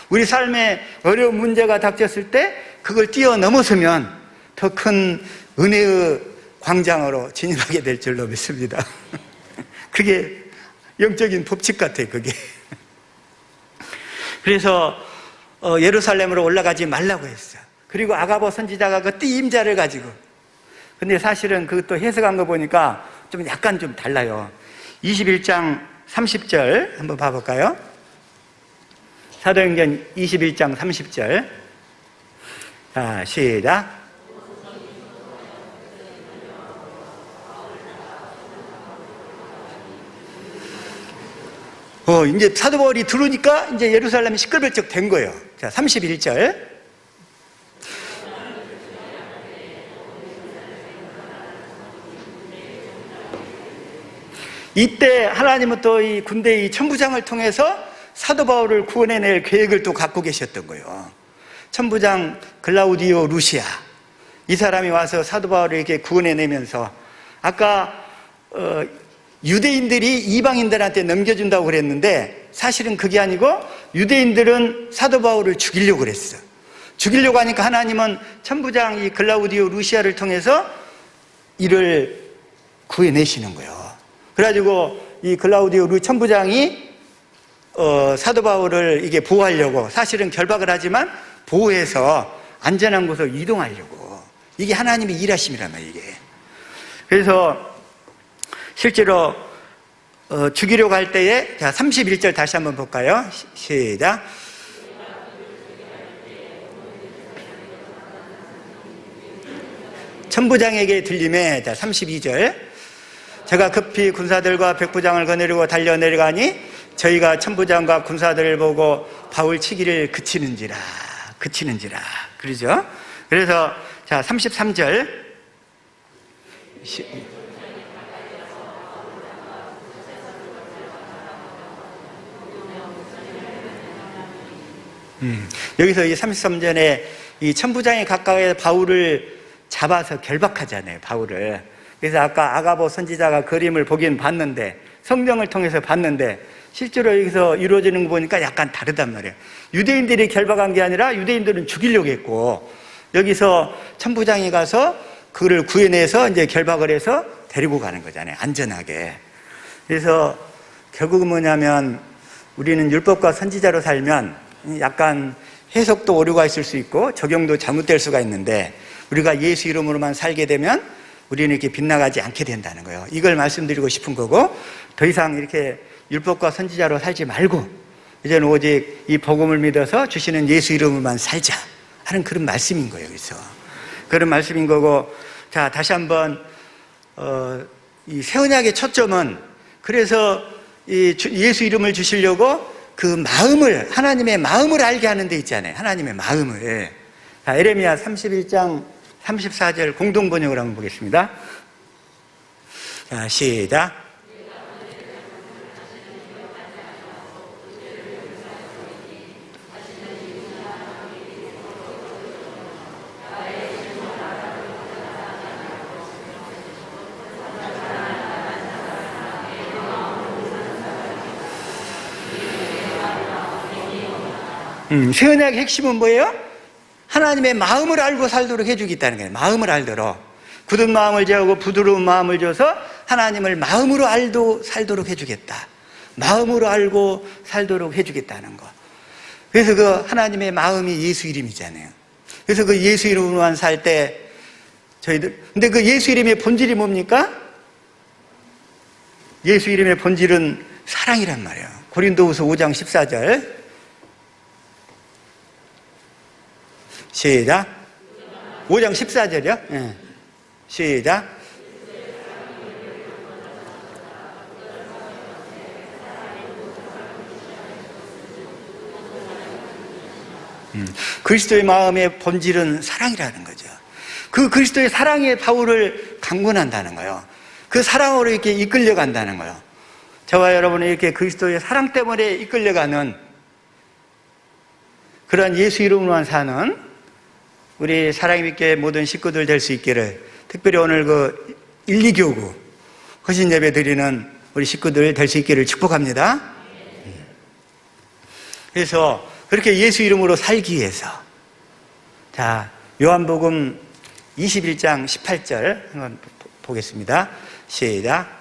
우리 삶에 어려운 문제가 닥쳤을 때 그걸 뛰어넘어서면 더 큰 은혜의 광장으로 진입하게 될 줄로 믿습니다. 그게 영적인 법칙 같아요, 그게. 그래서 예루살렘으로 올라가지 말라고 했어요. 그리고 아가보 선지자가 그 띠임자를 가지고, 근데 사실은 그것도 해석한 거 보니까 좀 약간 좀 달라요. 21장 30절 한번 봐볼까요? 사도행전 21장 30절. 자, 시작. 이제 사도 바울이 들어오니까 이제 예루살렘이 시끌벅적 된 거예요. 자, 31절. 이때 하나님은 또 이 군대 이 천부장을 통해서 사도 바울을 구원해낼 계획을 또 갖고 계셨던 거예요. 천부장 글라우디오 루시아. 이 사람이 와서 사도 바울을 이렇게 구원해내면서 아까 유대인들이 이방인들한테 넘겨준다고 그랬는데 사실은 그게 아니고 유대인들은 사도 바울을 죽이려고 그랬어. 죽이려고 하니까 하나님은 천부장 이 글라우디오 루시아를 통해서 이를 구해내시는 거예요. 그래가지고 이 글라우디오 천부장이 사도 바울을 이게 보호하려고 사실은 결박을 하지만 보호해서 안전한 곳으로 이동하려고 이게 하나님의 일하심이란 말이에요, 이게. 그래서 실제로 죽이려고 할 때에, 자, 31절 다시 한번 볼까요? 시작. 천부장에게 들림에, 자, 32절. 제가 급히 군사들과 백부장을 거느리고 달려 내려가니 저희가 천부장과 군사들을 보고 바울 치기를 그치는지라. 그러죠? 그래서, 자, 33절. 여기서 이 33절에 이 천부장이 가까이에서 바울을 잡아서 결박하잖아요, 바울을. 그래서 아까 아가보 선지자가 그림을 보긴 봤는데, 성경을 통해서 봤는데, 실제로 여기서 이루어지는 거 보니까 약간 다르단 말이에요. 유대인들이 결박한 게 아니라 유대인들은 죽이려고 했고, 여기서 천부장이 가서 그를 구해내서 이제 결박을 해서 데리고 가는 거잖아요, 안전하게. 그래서 결국은 뭐냐면, 우리는 율법과 선지자로 살면 약간 해석도 오류가 있을 수 있고 적용도 잘못될 수가 있는데, 우리가 예수 이름으로만 살게 되면 우리는 이렇게 빗나가지 않게 된다는 거예요. 이걸 말씀드리고 싶은 거고, 더 이상 이렇게 율법과 선지자로 살지 말고 이제는 오직 이 복음을 믿어서 주시는 예수 이름으로만 살자 하는 그런 말씀인 거예요. 그래서 그런 말씀인 거고, 자, 다시 한번 이 새 언약의 초점은, 그래서 이 예수 이름을 주시려고 그 마음을, 하나님의 마음을 알게 하는 데 있잖아요. 하나님의 마음을. 자, 에레미야 31장 34절 공동번역을 한번 보겠습니다. 자, 시작. 새 언약의 핵심은 뭐예요? 하나님의 마음을 알고 살도록 해주겠다는 거예요. 마음을 알도록. 굳은 마음을 제하고 부드러운 마음을 줘서 하나님을 마음으로 알도 살도록 해주겠다. 마음으로 알고 살도록 해주겠다는 거. 그래서 그 하나님의 마음이 예수 이름이잖아요. 그래서 그 예수 이름으로만 살 때 저희들, 근데 그 예수 이름의 본질이 뭡니까? 예수 이름의 본질은 사랑이란 말이에요. 고린도후서 5장 14절. 시작. 5장 14절이요? 네. 시작. 그리스도의 마음의 본질은 사랑이라는 거죠. 그 그리스도의 사랑에 바울을 강권한다는 거예요. 그 사랑으로 이렇게 이끌려간다는 거예요. 저와 여러분은 이렇게 그리스도의 사랑 때문에 이끌려가는 그런 예수 이름으로만 사는 우리 사랑이 있게 모든 식구들 될 수 있기를, 특별히 오늘 그 1, 2교구 헌신 예배 드리는 우리 식구들 될 수 있기를 축복합니다. 그래서 그렇게 예수 이름으로 살기 위해서, 자, 요한복음 21장 18절 한번 보겠습니다. 시작.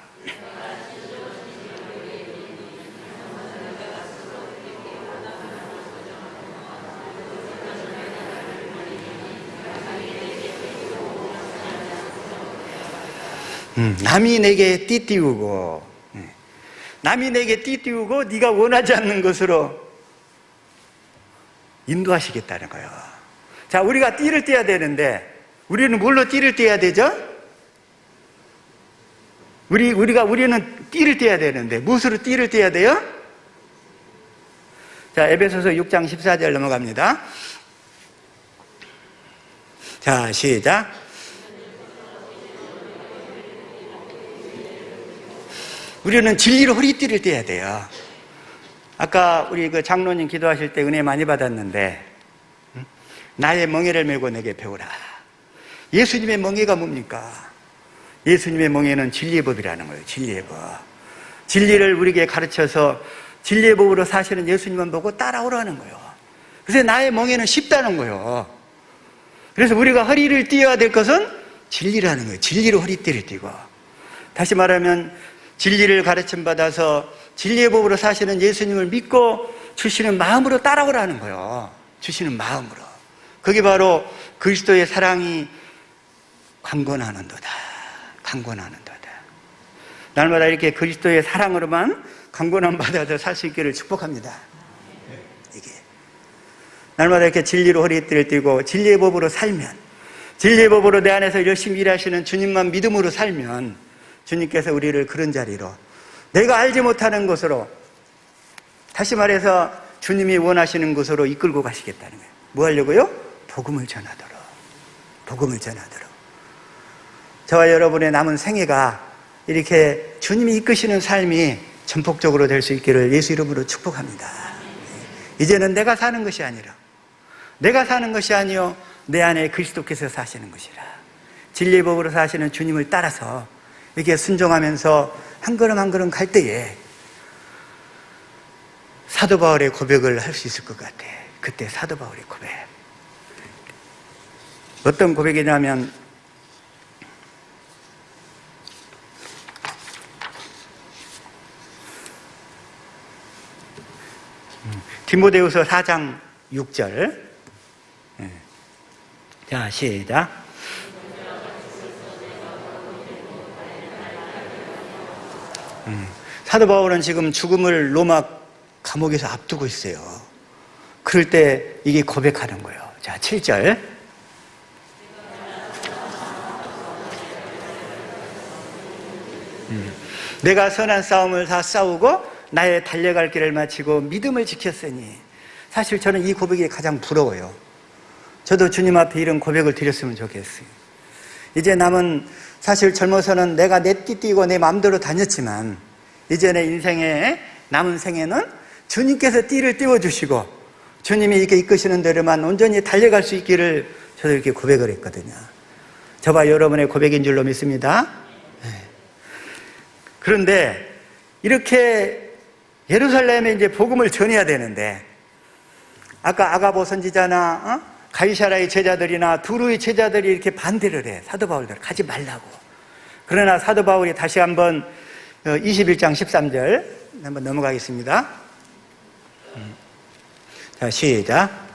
남이 내게 띠띠우고, 남이 내게 띠띠우고 네가 원하지 않는 것으로 인도하시겠다는 거예요. 자, 우리가 띠를 떼야 되는데 우리는 뭘로 띠를 떼야 되죠? 우리는 띠를 떼야 되는데 무엇으로 띠를 떼야 돼요? 자, 에베소서 6장 14절 넘어갑니다. 자, 시작. 우리는 진리로 허리띠를 떼야 돼요. 아까 우리 그 장로님 기도하실 때 은혜 많이 받았는데, 나의 멍에를 메고 내게 배우라. 예수님의 멍에가 뭡니까? 예수님의 멍에는 진리의 법이라는 거예요. 진리의 법. 진리를 우리에게 가르쳐서 진리의 법으로 사시는 예수님만 보고 따라오라는 거예요. 그래서 나의 멍에는 쉽다는 거예요. 그래서 우리가 허리를 띄어야 될 것은 진리라는 거예요. 진리로 허리띠를 띄고. 다시 말하면 진리를 가르침 받아서 진리의 법으로 사시는 예수님을 믿고 주시는 마음으로 따라오라는 거예요. 주시는 마음으로. 그게 바로 그리스도의 사랑이 강권하는도다. 강권하는도다. 날마다 이렇게 그리스도의 사랑으로만 강권함 받아서 살 수 있기를 축복합니다. 이게 날마다 이렇게 진리로 허리띠를 띠고 진리의 법으로 살면, 진리의 법으로 내 안에서 열심히 일하시는 주님만 믿음으로 살면 주님께서 우리를 그런 자리로, 내가 알지 못하는 곳으로, 다시 말해서 주님이 원하시는 곳으로 이끌고 가시겠다는 거예요. 뭐 하려고요? 복음을 전하도록. 복음을 전하도록. 저와 여러분의 남은 생애가 이렇게 주님이 이끄시는 삶이 전폭적으로 될 수 있기를 예수 이름으로 축복합니다. 이제는 내가 사는 것이 아니라, 내가 사는 것이 아니요 내 안에 그리스도께서 사시는 것이라. 진리의 법으로 사시는 주님을 따라서 이렇게 순종하면서 한 걸음 한 걸음 갈 때에 사도 바울의 고백을 할 수 있을 것 같아. 그때 사도 바울의 고백. 어떤 고백이냐면, 디모데후서 4장 6절. 자, 시작. 사도 바울은 지금 죽음을 로마 감옥에서 앞두고 있어요. 그럴 때 이게 고백하는 거예요. 자, 7절. 내가 선한 싸움을 다 싸우고 나의 달려갈 길을 마치고 믿음을 지켰으니. 사실 저는 이 고백이 가장 부러워요. 저도 주님 앞에 이런 고백을 드렸으면 좋겠어요. 이제 남은, 사실 젊어서는 내가 내 띠 띠고 내 마음대로 다녔지만 이제 내 인생의 남은 생에는 주님께서 띠를 띄워주시고 주님이 이렇게 이끄시는 대로만 온전히 달려갈 수 있기를 저도 이렇게 고백을 했거든요. 저와 여러분의 고백인 줄로 믿습니다. 그런데 이렇게 예루살렘에 이제 복음을 전해야 되는데, 아까 아가보 선지자나 가이사라의 제자들이나 두루의 제자들이 이렇게 반대를 해. 사도 바울들 가지 말라고. 그러나 사도 바울이 다시 한번 21장 13절 한번 넘어가겠습니다. 자, 시작.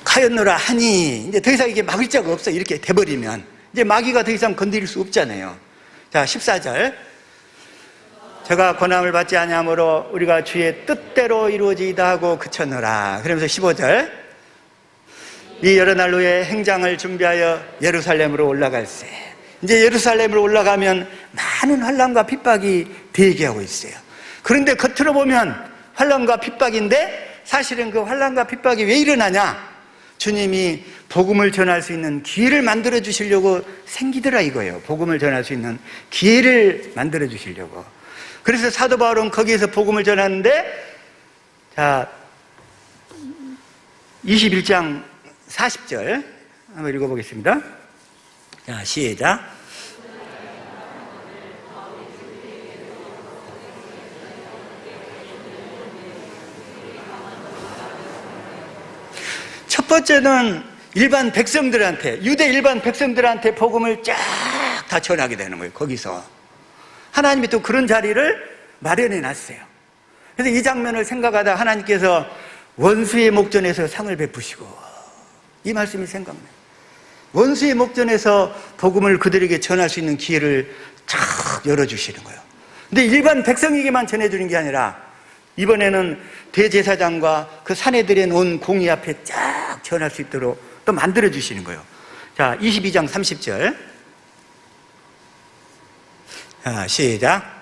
카였노라 하니, 이제 더 이상 이게 막을 자가 없어. 이렇게 돼버리면 이제 마귀가 더 이상 건드릴 수 없잖아요. 자, 14절. 제가 권함을 받지 아니하므로 우리가 주의 뜻대로 이루어지이다 하고 그쳤노라. 그러면서 15절. 이 여러 날 후에 행장을 준비하여 예루살렘으로 올라갈세. 이제 예루살렘으로 올라가면 많은 환난과 핍박이 대기하고 있어요. 그런데 겉으로 보면 환난과 핍박인데 사실은 그 환난과 핍박이 왜 일어나냐? 주님이 복음을 전할 수 있는 기회를 만들어 주시려고 생기더라 이거예요. 복음을 전할 수 있는 기회를 만들어 주시려고. 그래서 사도 바울은 거기에서 복음을 전하는데, 자, 21장 40절 한번 읽어보겠습니다. 자, 시작. 첫 번째는 일반 백성들한테, 유대 일반 백성들한테 복음을 쫙 다 전하게 되는 거예요. 거기서 하나님이 또 그런 자리를 마련해 놨어요. 그래서 이 장면을 생각하다 하나님께서 원수의 목전에서 상을 베푸시고, 이 말씀이 생각나요. 원수의 목전에서 복음을 그들에게 전할 수 있는 기회를 쫙 열어주시는 거예요. 근데 일반 백성에게만 전해주는 게 아니라 이번에는 대제사장과 그 사내들의 온 공의 앞에 쫙 전할 수 있도록 또 만들어주시는 거예요. 자, 22장 30절. 자, 시작.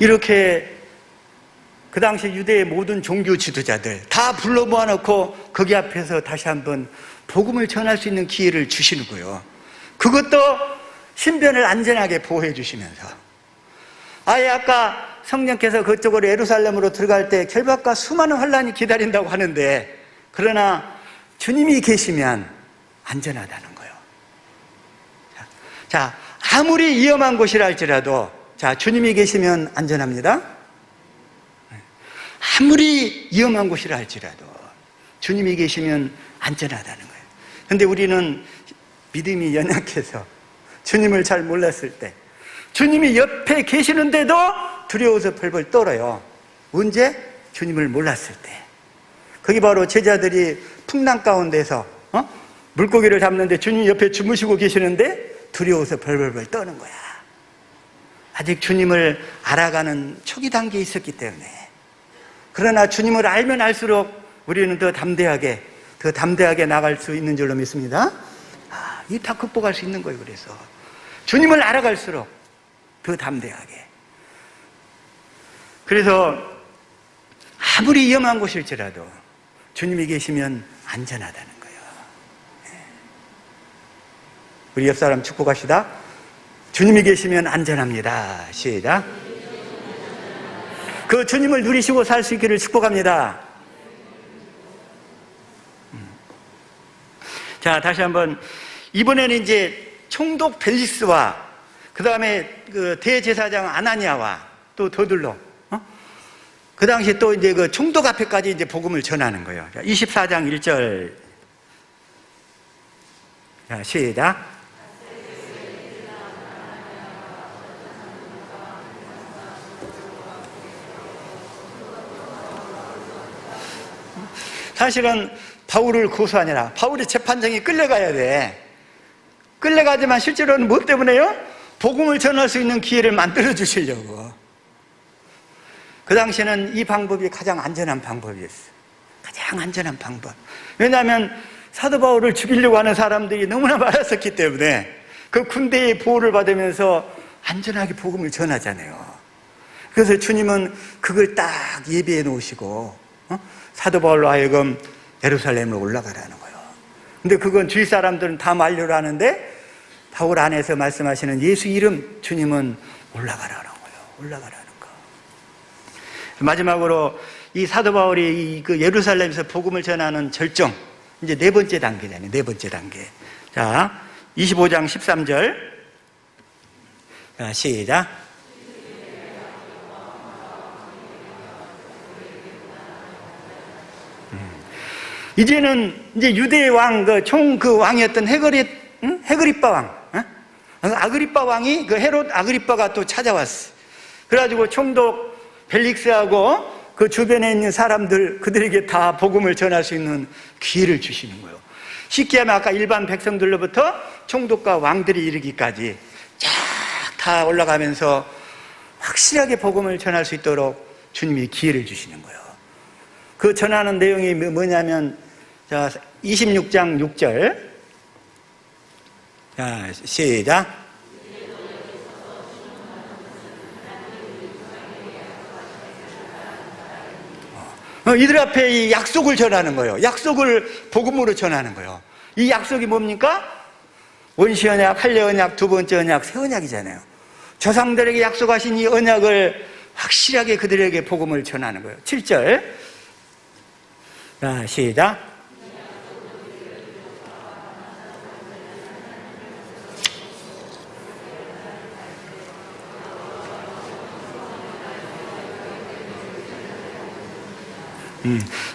이렇게 그 당시 유대의 모든 종교 지도자들 다 불러 모아놓고 거기 앞에서 다시 한번 복음을 전할 수 있는 기회를 주시는 거예요. 그것도 신변을 안전하게 보호해 주시면서, 아예 아까 성령께서 그쪽으로 예루살렘으로 들어갈 때 결박과 수많은 환난이 기다린다고 하는데, 그러나 주님이 계시면 안전하다는 거예요. 자, 아무리 위험한 곳이라 할지라도 자, 주님이 계시면 안전합니다. 아무리 위험한 곳이라 할지라도 주님이 계시면 안전하다는 거예요. 그런데 우리는 믿음이 연약해서 주님을 잘 몰랐을 때 주님이 옆에 계시는데도 두려워서 벌벌 떨어요. 언제? 주님을 몰랐을 때. 그게 바로 제자들이 풍랑 가운데서 물고기를 잡는데 주님 옆에 주무시고 계시는데 두려워서 벌벌벌 떠는 거야. 아직 주님을 알아가는 초기 단계에 있었기 때문에. 그러나 주님을 알면 알수록 우리는 더 담대하게 나갈 수 있는 줄로 믿습니다. 이 다 극복할 수 있는 거예요. 그래서 주님을 알아갈수록 더 담대하게. 그래서 아무리 위험한 곳일지라도 주님이 계시면 안전하다는 거예요. 우리 옆 사람 축복합시다. 주님이 계시면 안전합니다. 시작. 그 주님을 누리시고 살 수 있기를 축복합니다. 자, 다시 한번. 이번에는 이제 총독 벨릭스와 그 다음에 그 대제사장 아나니아와 또 더둘러 그 당시에 또 이제 그 총독 앞에까지 이제 복음을 전하는 거예요. 24장 1절. 자, 시작. 사실은 바울을 고소하니라. 바울이 재판장에 끌려가야 돼. 끌려가지만 실제로는 뭐 때문에요? 복음을 전할 수 있는 기회를 만들어 주시려고. 그 당시에는 이 방법이 가장 안전한 방법이었어요. 가장 안전한 방법. 왜냐하면 사도 바울을 죽이려고 하는 사람들이 너무나 많았었기 때문에 그 군대의 보호를 받으면서 안전하게 복음을 전하잖아요. 그래서 주님은 그걸 딱 예비해 놓으시고 사도 바울로 하여금 예루살렘으로 올라가라는 거예요. 근데 그건 주위 사람들은 다 만류를 하는데 바울 안에서 말씀하시는 예수 이름 주님은 올라가라는 거예요. 올라가라는 거. 마지막으로 이 사도 바울이 그 예루살렘에서 복음을 전하는 절정, 이제 네 번째 단계잖아요. 네 번째 단계. 자, 25장 13절. 자, 시작. 이제는 이제 유대의 왕, 그 왕이었던 헤그리빠 왕, 아그리빠 왕이 그 헤롯 아그리빠가 또 찾아왔어. 그래가지고 총독 벨릭스하고 그 주변에 있는 사람들, 그들에게 다 복음을 전할 수 있는 기회를 주시는 거예요. 쉽게 하면 아까 일반 백성들로부터 총독과 왕들이 이르기까지 쫙 다 올라가면서 확실하게 복음을 전할 수 있도록 주님이 기회를 주시는 거예요. 그 전하는 내용이 뭐냐면, 자, 26장 6절. 자, 시작. 이들 앞에 이 약속을 전하는 거예요. 약속을 복음으로 전하는 거예요. 이 약속이 뭡니까? 원시 언약, 할례 언약, 두 번째 언약, 새 언약이잖아요. 조상들에게 약속하신 이 언약을 확실하게 그들에게 복음을 전하는 거예요. 7절. 자, 시작.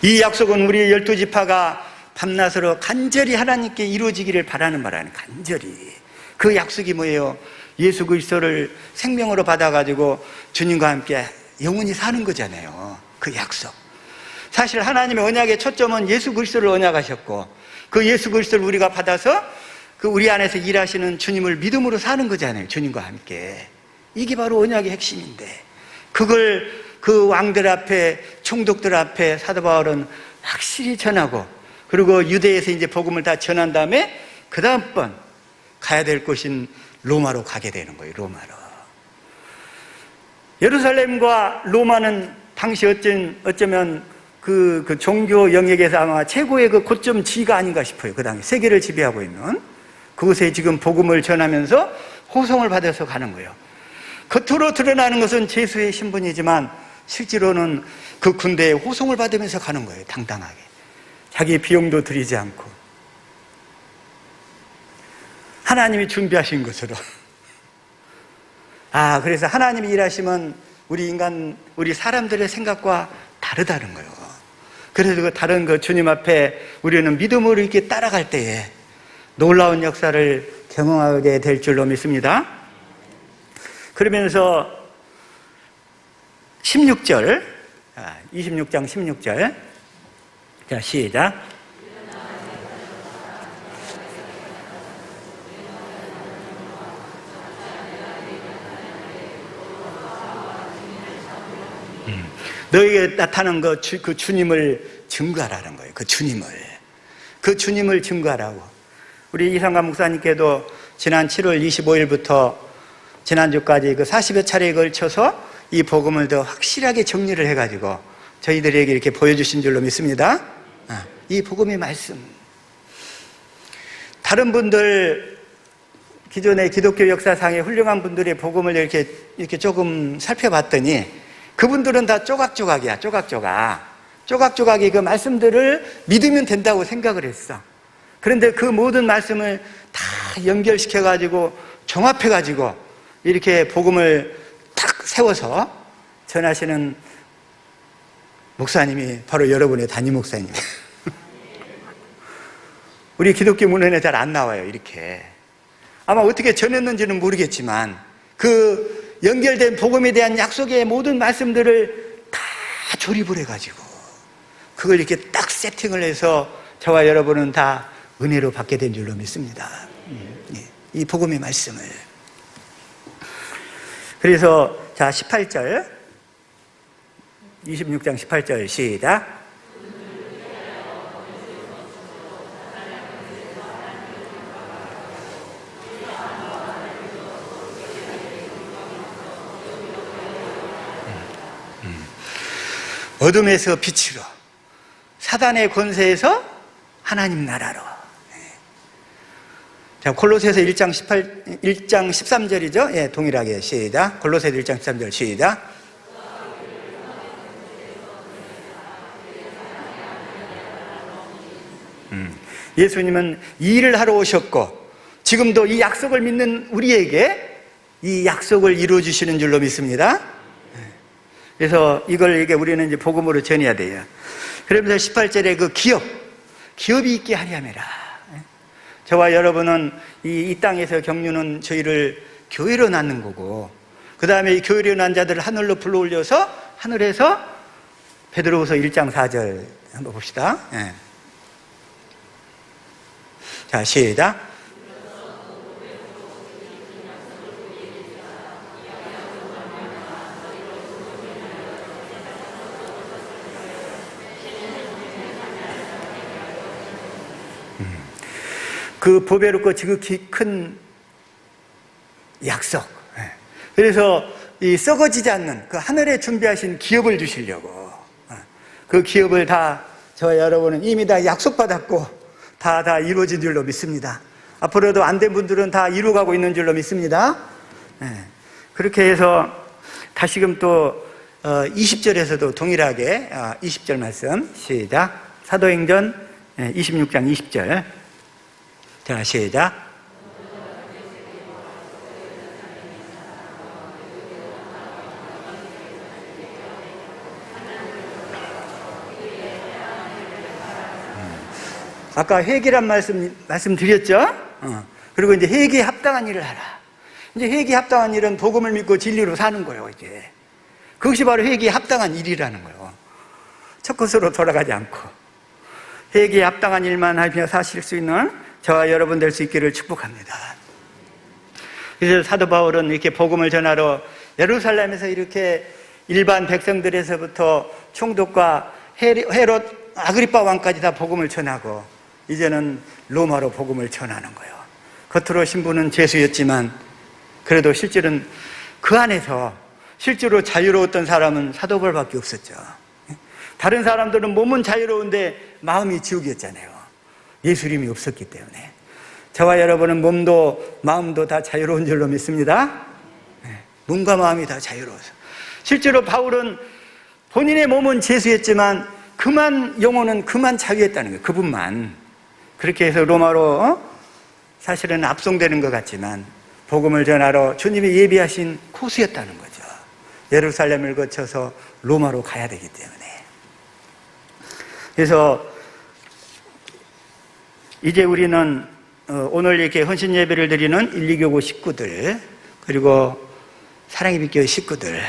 이 약속은 우리 12지파가 밤낮으로 간절히 하나님께 이루어지기를 바라는 바라는 간절히. 그 약속이 뭐예요? 예수 그리스도를 생명으로 받아가지고 주님과 함께 영원히 사는 거잖아요. 그 약속. 사실 하나님의 언약의 초점은 예수 그리스도를 언약하셨고 그 예수 그리스도를 우리가 받아서 그 우리 안에서 일하시는 주님을 믿음으로 사는 거잖아요. 주님과 함께. 이게 바로 언약의 핵심인데 그걸 그 왕들 앞에, 총독들 앞에 사도 바울은 확실히 전하고, 그리고 유대에서 이제 복음을 다 전한 다음에 그 다음번 가야 될 곳인 로마로 가게 되는 거예요. 로마로. 예루살렘과 로마는 당시 어쩌면 그 종교 영역에서 아마 최고의 그 고점지가 아닌가 싶어요. 그 당시 세계를 지배하고 있는 그곳에 지금 복음을 전하면서 호송을 받아서 가는 거예요. 겉으로 드러나는 것은 제수의 신분이지만 실제로는 그 군대에 호송을 받으면서 가는 거예요. 당당하게. 자기 비용도 들이지 않고. 하나님이 준비하신 것으로. 그래서 하나님이 일하시면 우리 사람들의 생각과 다르다는 거예요. 그래서 그 다른 그 주님 앞에 우리는 믿음으로 이렇게 따라갈 때에 놀라운 역사를 경험하게 될 줄로 믿습니다. 그러면서 16절, 26장 16절. 자, 시작. 너에게 나타난 그 주님을 증거하라는 거예요. 그 주님을 증거하라고. 우리 이상관 목사님께도 지난 7월 25일부터 지난주까지 그 40여 차례에 걸쳐서 이 복음을 더 확실하게 정리를 해가지고 저희들에게 이렇게 보여주신 줄로 믿습니다. 이 복음의 말씀. 다른 분들, 기존의 기독교 역사상의 훌륭한 분들의 복음을 이렇게 조금 살펴봤더니 그분들은 다 조각조각이야, 조각조각이 그 말씀들을 믿으면 된다고 생각을 했어. 그런데 그 모든 말씀을 다 연결시켜가지고 종합해가지고 이렇게 복음을 탁 세워서 전하시는 목사님이 바로 여러분의 담임 목사님이에요. 우리 기독교 문헌에 잘 안 나와요, 이렇게. 아마 어떻게 전했는지는 모르겠지만 그 연결된 복음에 대한 약속의 모든 말씀들을 다 조립을 해가지고 그걸 이렇게 딱 세팅을 해서 저와 여러분은 다 은혜로 받게 된 줄로 믿습니다. 이 복음의 말씀을. 그래서 자, 18절, 26장 18절 시작. 어둠에서 빛으로, 사단의 권세에서 하나님 나라로. 자, 골로새서 1장 13절이죠? 예, 동일하게 시작. 골로새서 1장 13절 시작. 예수님은 이 일을 하러 오셨고 지금도 이 약속을 믿는 우리에게 이 약속을 이루어 주시는 줄로 믿습니다. 그래서 이걸 이게 우리는 이제 복음으로 전해야 돼요. 그러면서 18절에 그 기업이 있게 하리 함이라. 저와 여러분은 이 땅에서 경륜은 저희를 교회로 낳는 거고, 그 다음에 이 교회로 낳은 자들을 하늘로 불러올려서 하늘에서 베드로후서 1장 4절 한번 봅시다. 자, 시작. 그 보배롭고 지극히 큰 약속. 그래서 이 썩어지지 않는 그 하늘에 준비하신 기업을 주시려고, 그 기업을 다 저와 여러분은 이미 다 약속받았고 다 이루어진 줄로 믿습니다. 앞으로도 안 된 분들은 다 이루어가고 있는 줄로 믿습니다. 그렇게 해서 다시금 또 20절에서도 동일하게 20절 말씀 시작. 사도행전 26장 20절. 자, 시작. 아까 회개란 말씀 드렸죠? 그리고 이제 회개에 합당한 일을 하라. 이제 회개에 합당한 일은 복음을 믿고 진리로 사는 거예요, 이제. 그것이 바로 회개에 합당한 일이라는 거예요. 첫 것으로 돌아가지 않고. 회개에 합당한 일만 하며 사실 수 있는 저와 여러분 될 수 있기를 축복합니다. 그래서 사도 바울은 이렇게 복음을 전하러 예루살렘에서 이렇게 일반 백성들에서부터 총독과 헤롯 아그리파 왕까지 다 복음을 전하고 이제는 로마로 복음을 전하는 거예요. 겉으로 신부는 죄수였지만 그래도 실제로는 그 안에서 실제로 자유로웠던 사람은 사도 바울밖에 없었죠. 다른 사람들은 몸은 자유로운데 마음이 지옥이었잖아요. 예수님이 없었기 때문에. 저와 여러분은 몸도 마음도 다 자유로운 줄로 믿습니다. 몸과 마음이 다 자유로워서. 실제로 바울은 본인의 몸은 죄수였지만 그만 영혼은 그만 자유했다는 거예요. 그분만. 그렇게 해서 로마로 사실은 압송되는 것 같지만 복음을 전하러 주님이 예비하신 코스였다는 거죠. 예루살렘을 거쳐서 로마로 가야 되기 때문에. 그래서 이제 우리는 오늘 이렇게 헌신 예배를 드리는 1,2교구 식구들, 그리고 사랑의 빛교회 식구들,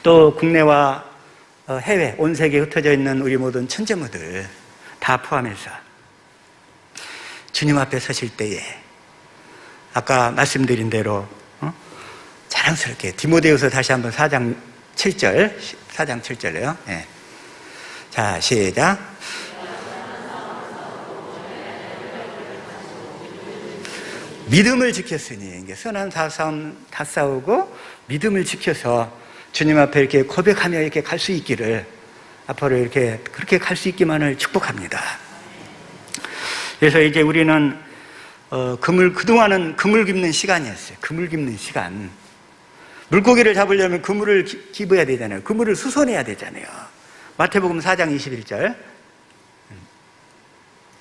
또 국내와 해외, 온 세계에 흩어져 있는 우리 모든 천재무들 다 포함해서 주님 앞에 서실 때에 아까 말씀드린 대로 자랑스럽게 디모데후서 다시 한번 4장 7절이에요. 네. 자, 시작. 믿음을 지켰으니, 이게 선한 싸움 다 싸우고 믿음을 지켜서 주님 앞에 이렇게 고백하며 이렇게 갈 수 있기를, 앞으로 이렇게 그렇게 갈 수 있기만을 축복합니다. 그래서 이제 우리는 그동안은 그물 깁는 시간이었어요. 그물 깁는 시간. 물고기를 잡으려면 그물을 깁어야 되잖아요. 그물을 수선해야 되잖아요. 마태복음 4장 21절.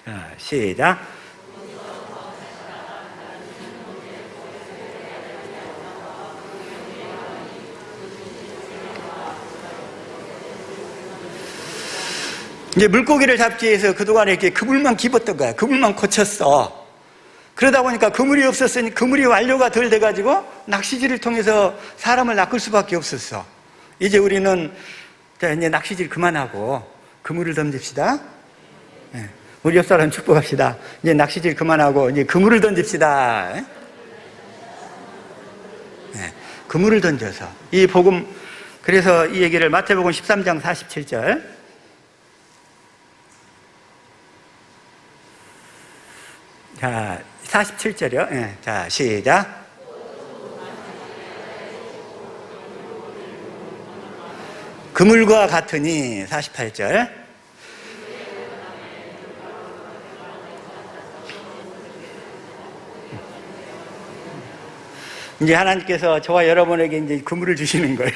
자, 시작. 이제 물고기를 잡기 위해서 그동안에 이렇게 그물만 깁었던 거야. 그물만 고쳤어. 그러다 보니까 그물이 없었으니 그물이 완료가 덜 돼가지고 낚시질을 통해서 사람을 낚을 수밖에 없었어. 이제 우리는 이제 낚시질 그만하고 그물을 던집시다. 네. 우리 옆 사람 축복합시다. 이제 낚시질 그만하고 이제 그물을 던집시다. 네. 그물을 던져서 이 복음, 그래서 이 얘기를 마태복음 13장 47절. 자, 47절이요. 네. 자, 시작. 그물과 같으니 48절. 이제 하나님께서 저와 여러분에게 이제 그물을 주시는 거예요.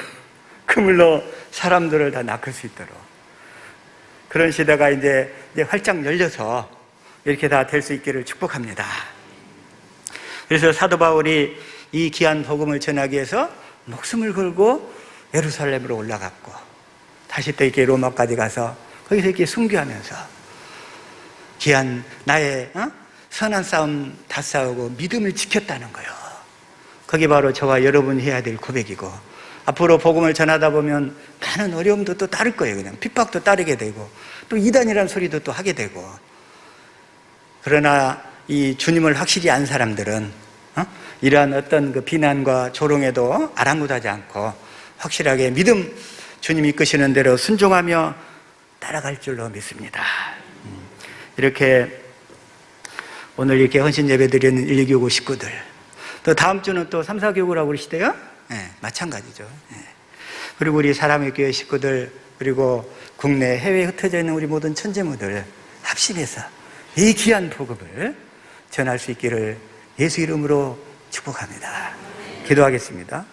그물로 사람들을 다 낚을 수 있도록. 그런 시대가 이제 활짝 열려서 이렇게 다 될 수 있기를 축복합니다. 그래서 사도 바울이 이 귀한 복음을 전하기 위해서 목숨을 걸고 예루살렘으로 올라갔고, 다시 또 이렇게 로마까지 가서 거기서 이렇게 순교하면서 귀한 나의 선한 싸움 다 싸우고 믿음을 지켰다는 거예요. 그게 바로 저와 여러분이 해야 될 고백이고, 앞으로 복음을 전하다 보면 많은 어려움도 또 따를 거예요. 그냥 핍박도 따르게 되고, 또 이단이라는 소리도 또 하게 되고. 그러나 이 주님을 확실히 안 사람들은 이러한 어떤 그 비난과 조롱에도 아랑곳하지 않고 확실하게 믿음, 주님 이끄시는 대로 순종하며 따라갈 줄로 믿습니다. 이렇게 오늘 이렇게 헌신 예배 드리는 1,2교구 식구들, 또 다음 주는 또 3, 4교구라고 그러시대요? 네, 마찬가지죠. 네. 그리고 우리 사랑의 교회 식구들, 그리고 국내 해외에 흩어져 있는 우리 모든 천재무들 합심해서 이 귀한 복음을 전할 수 있기를 예수 이름으로 축복합니다. 기도하겠습니다.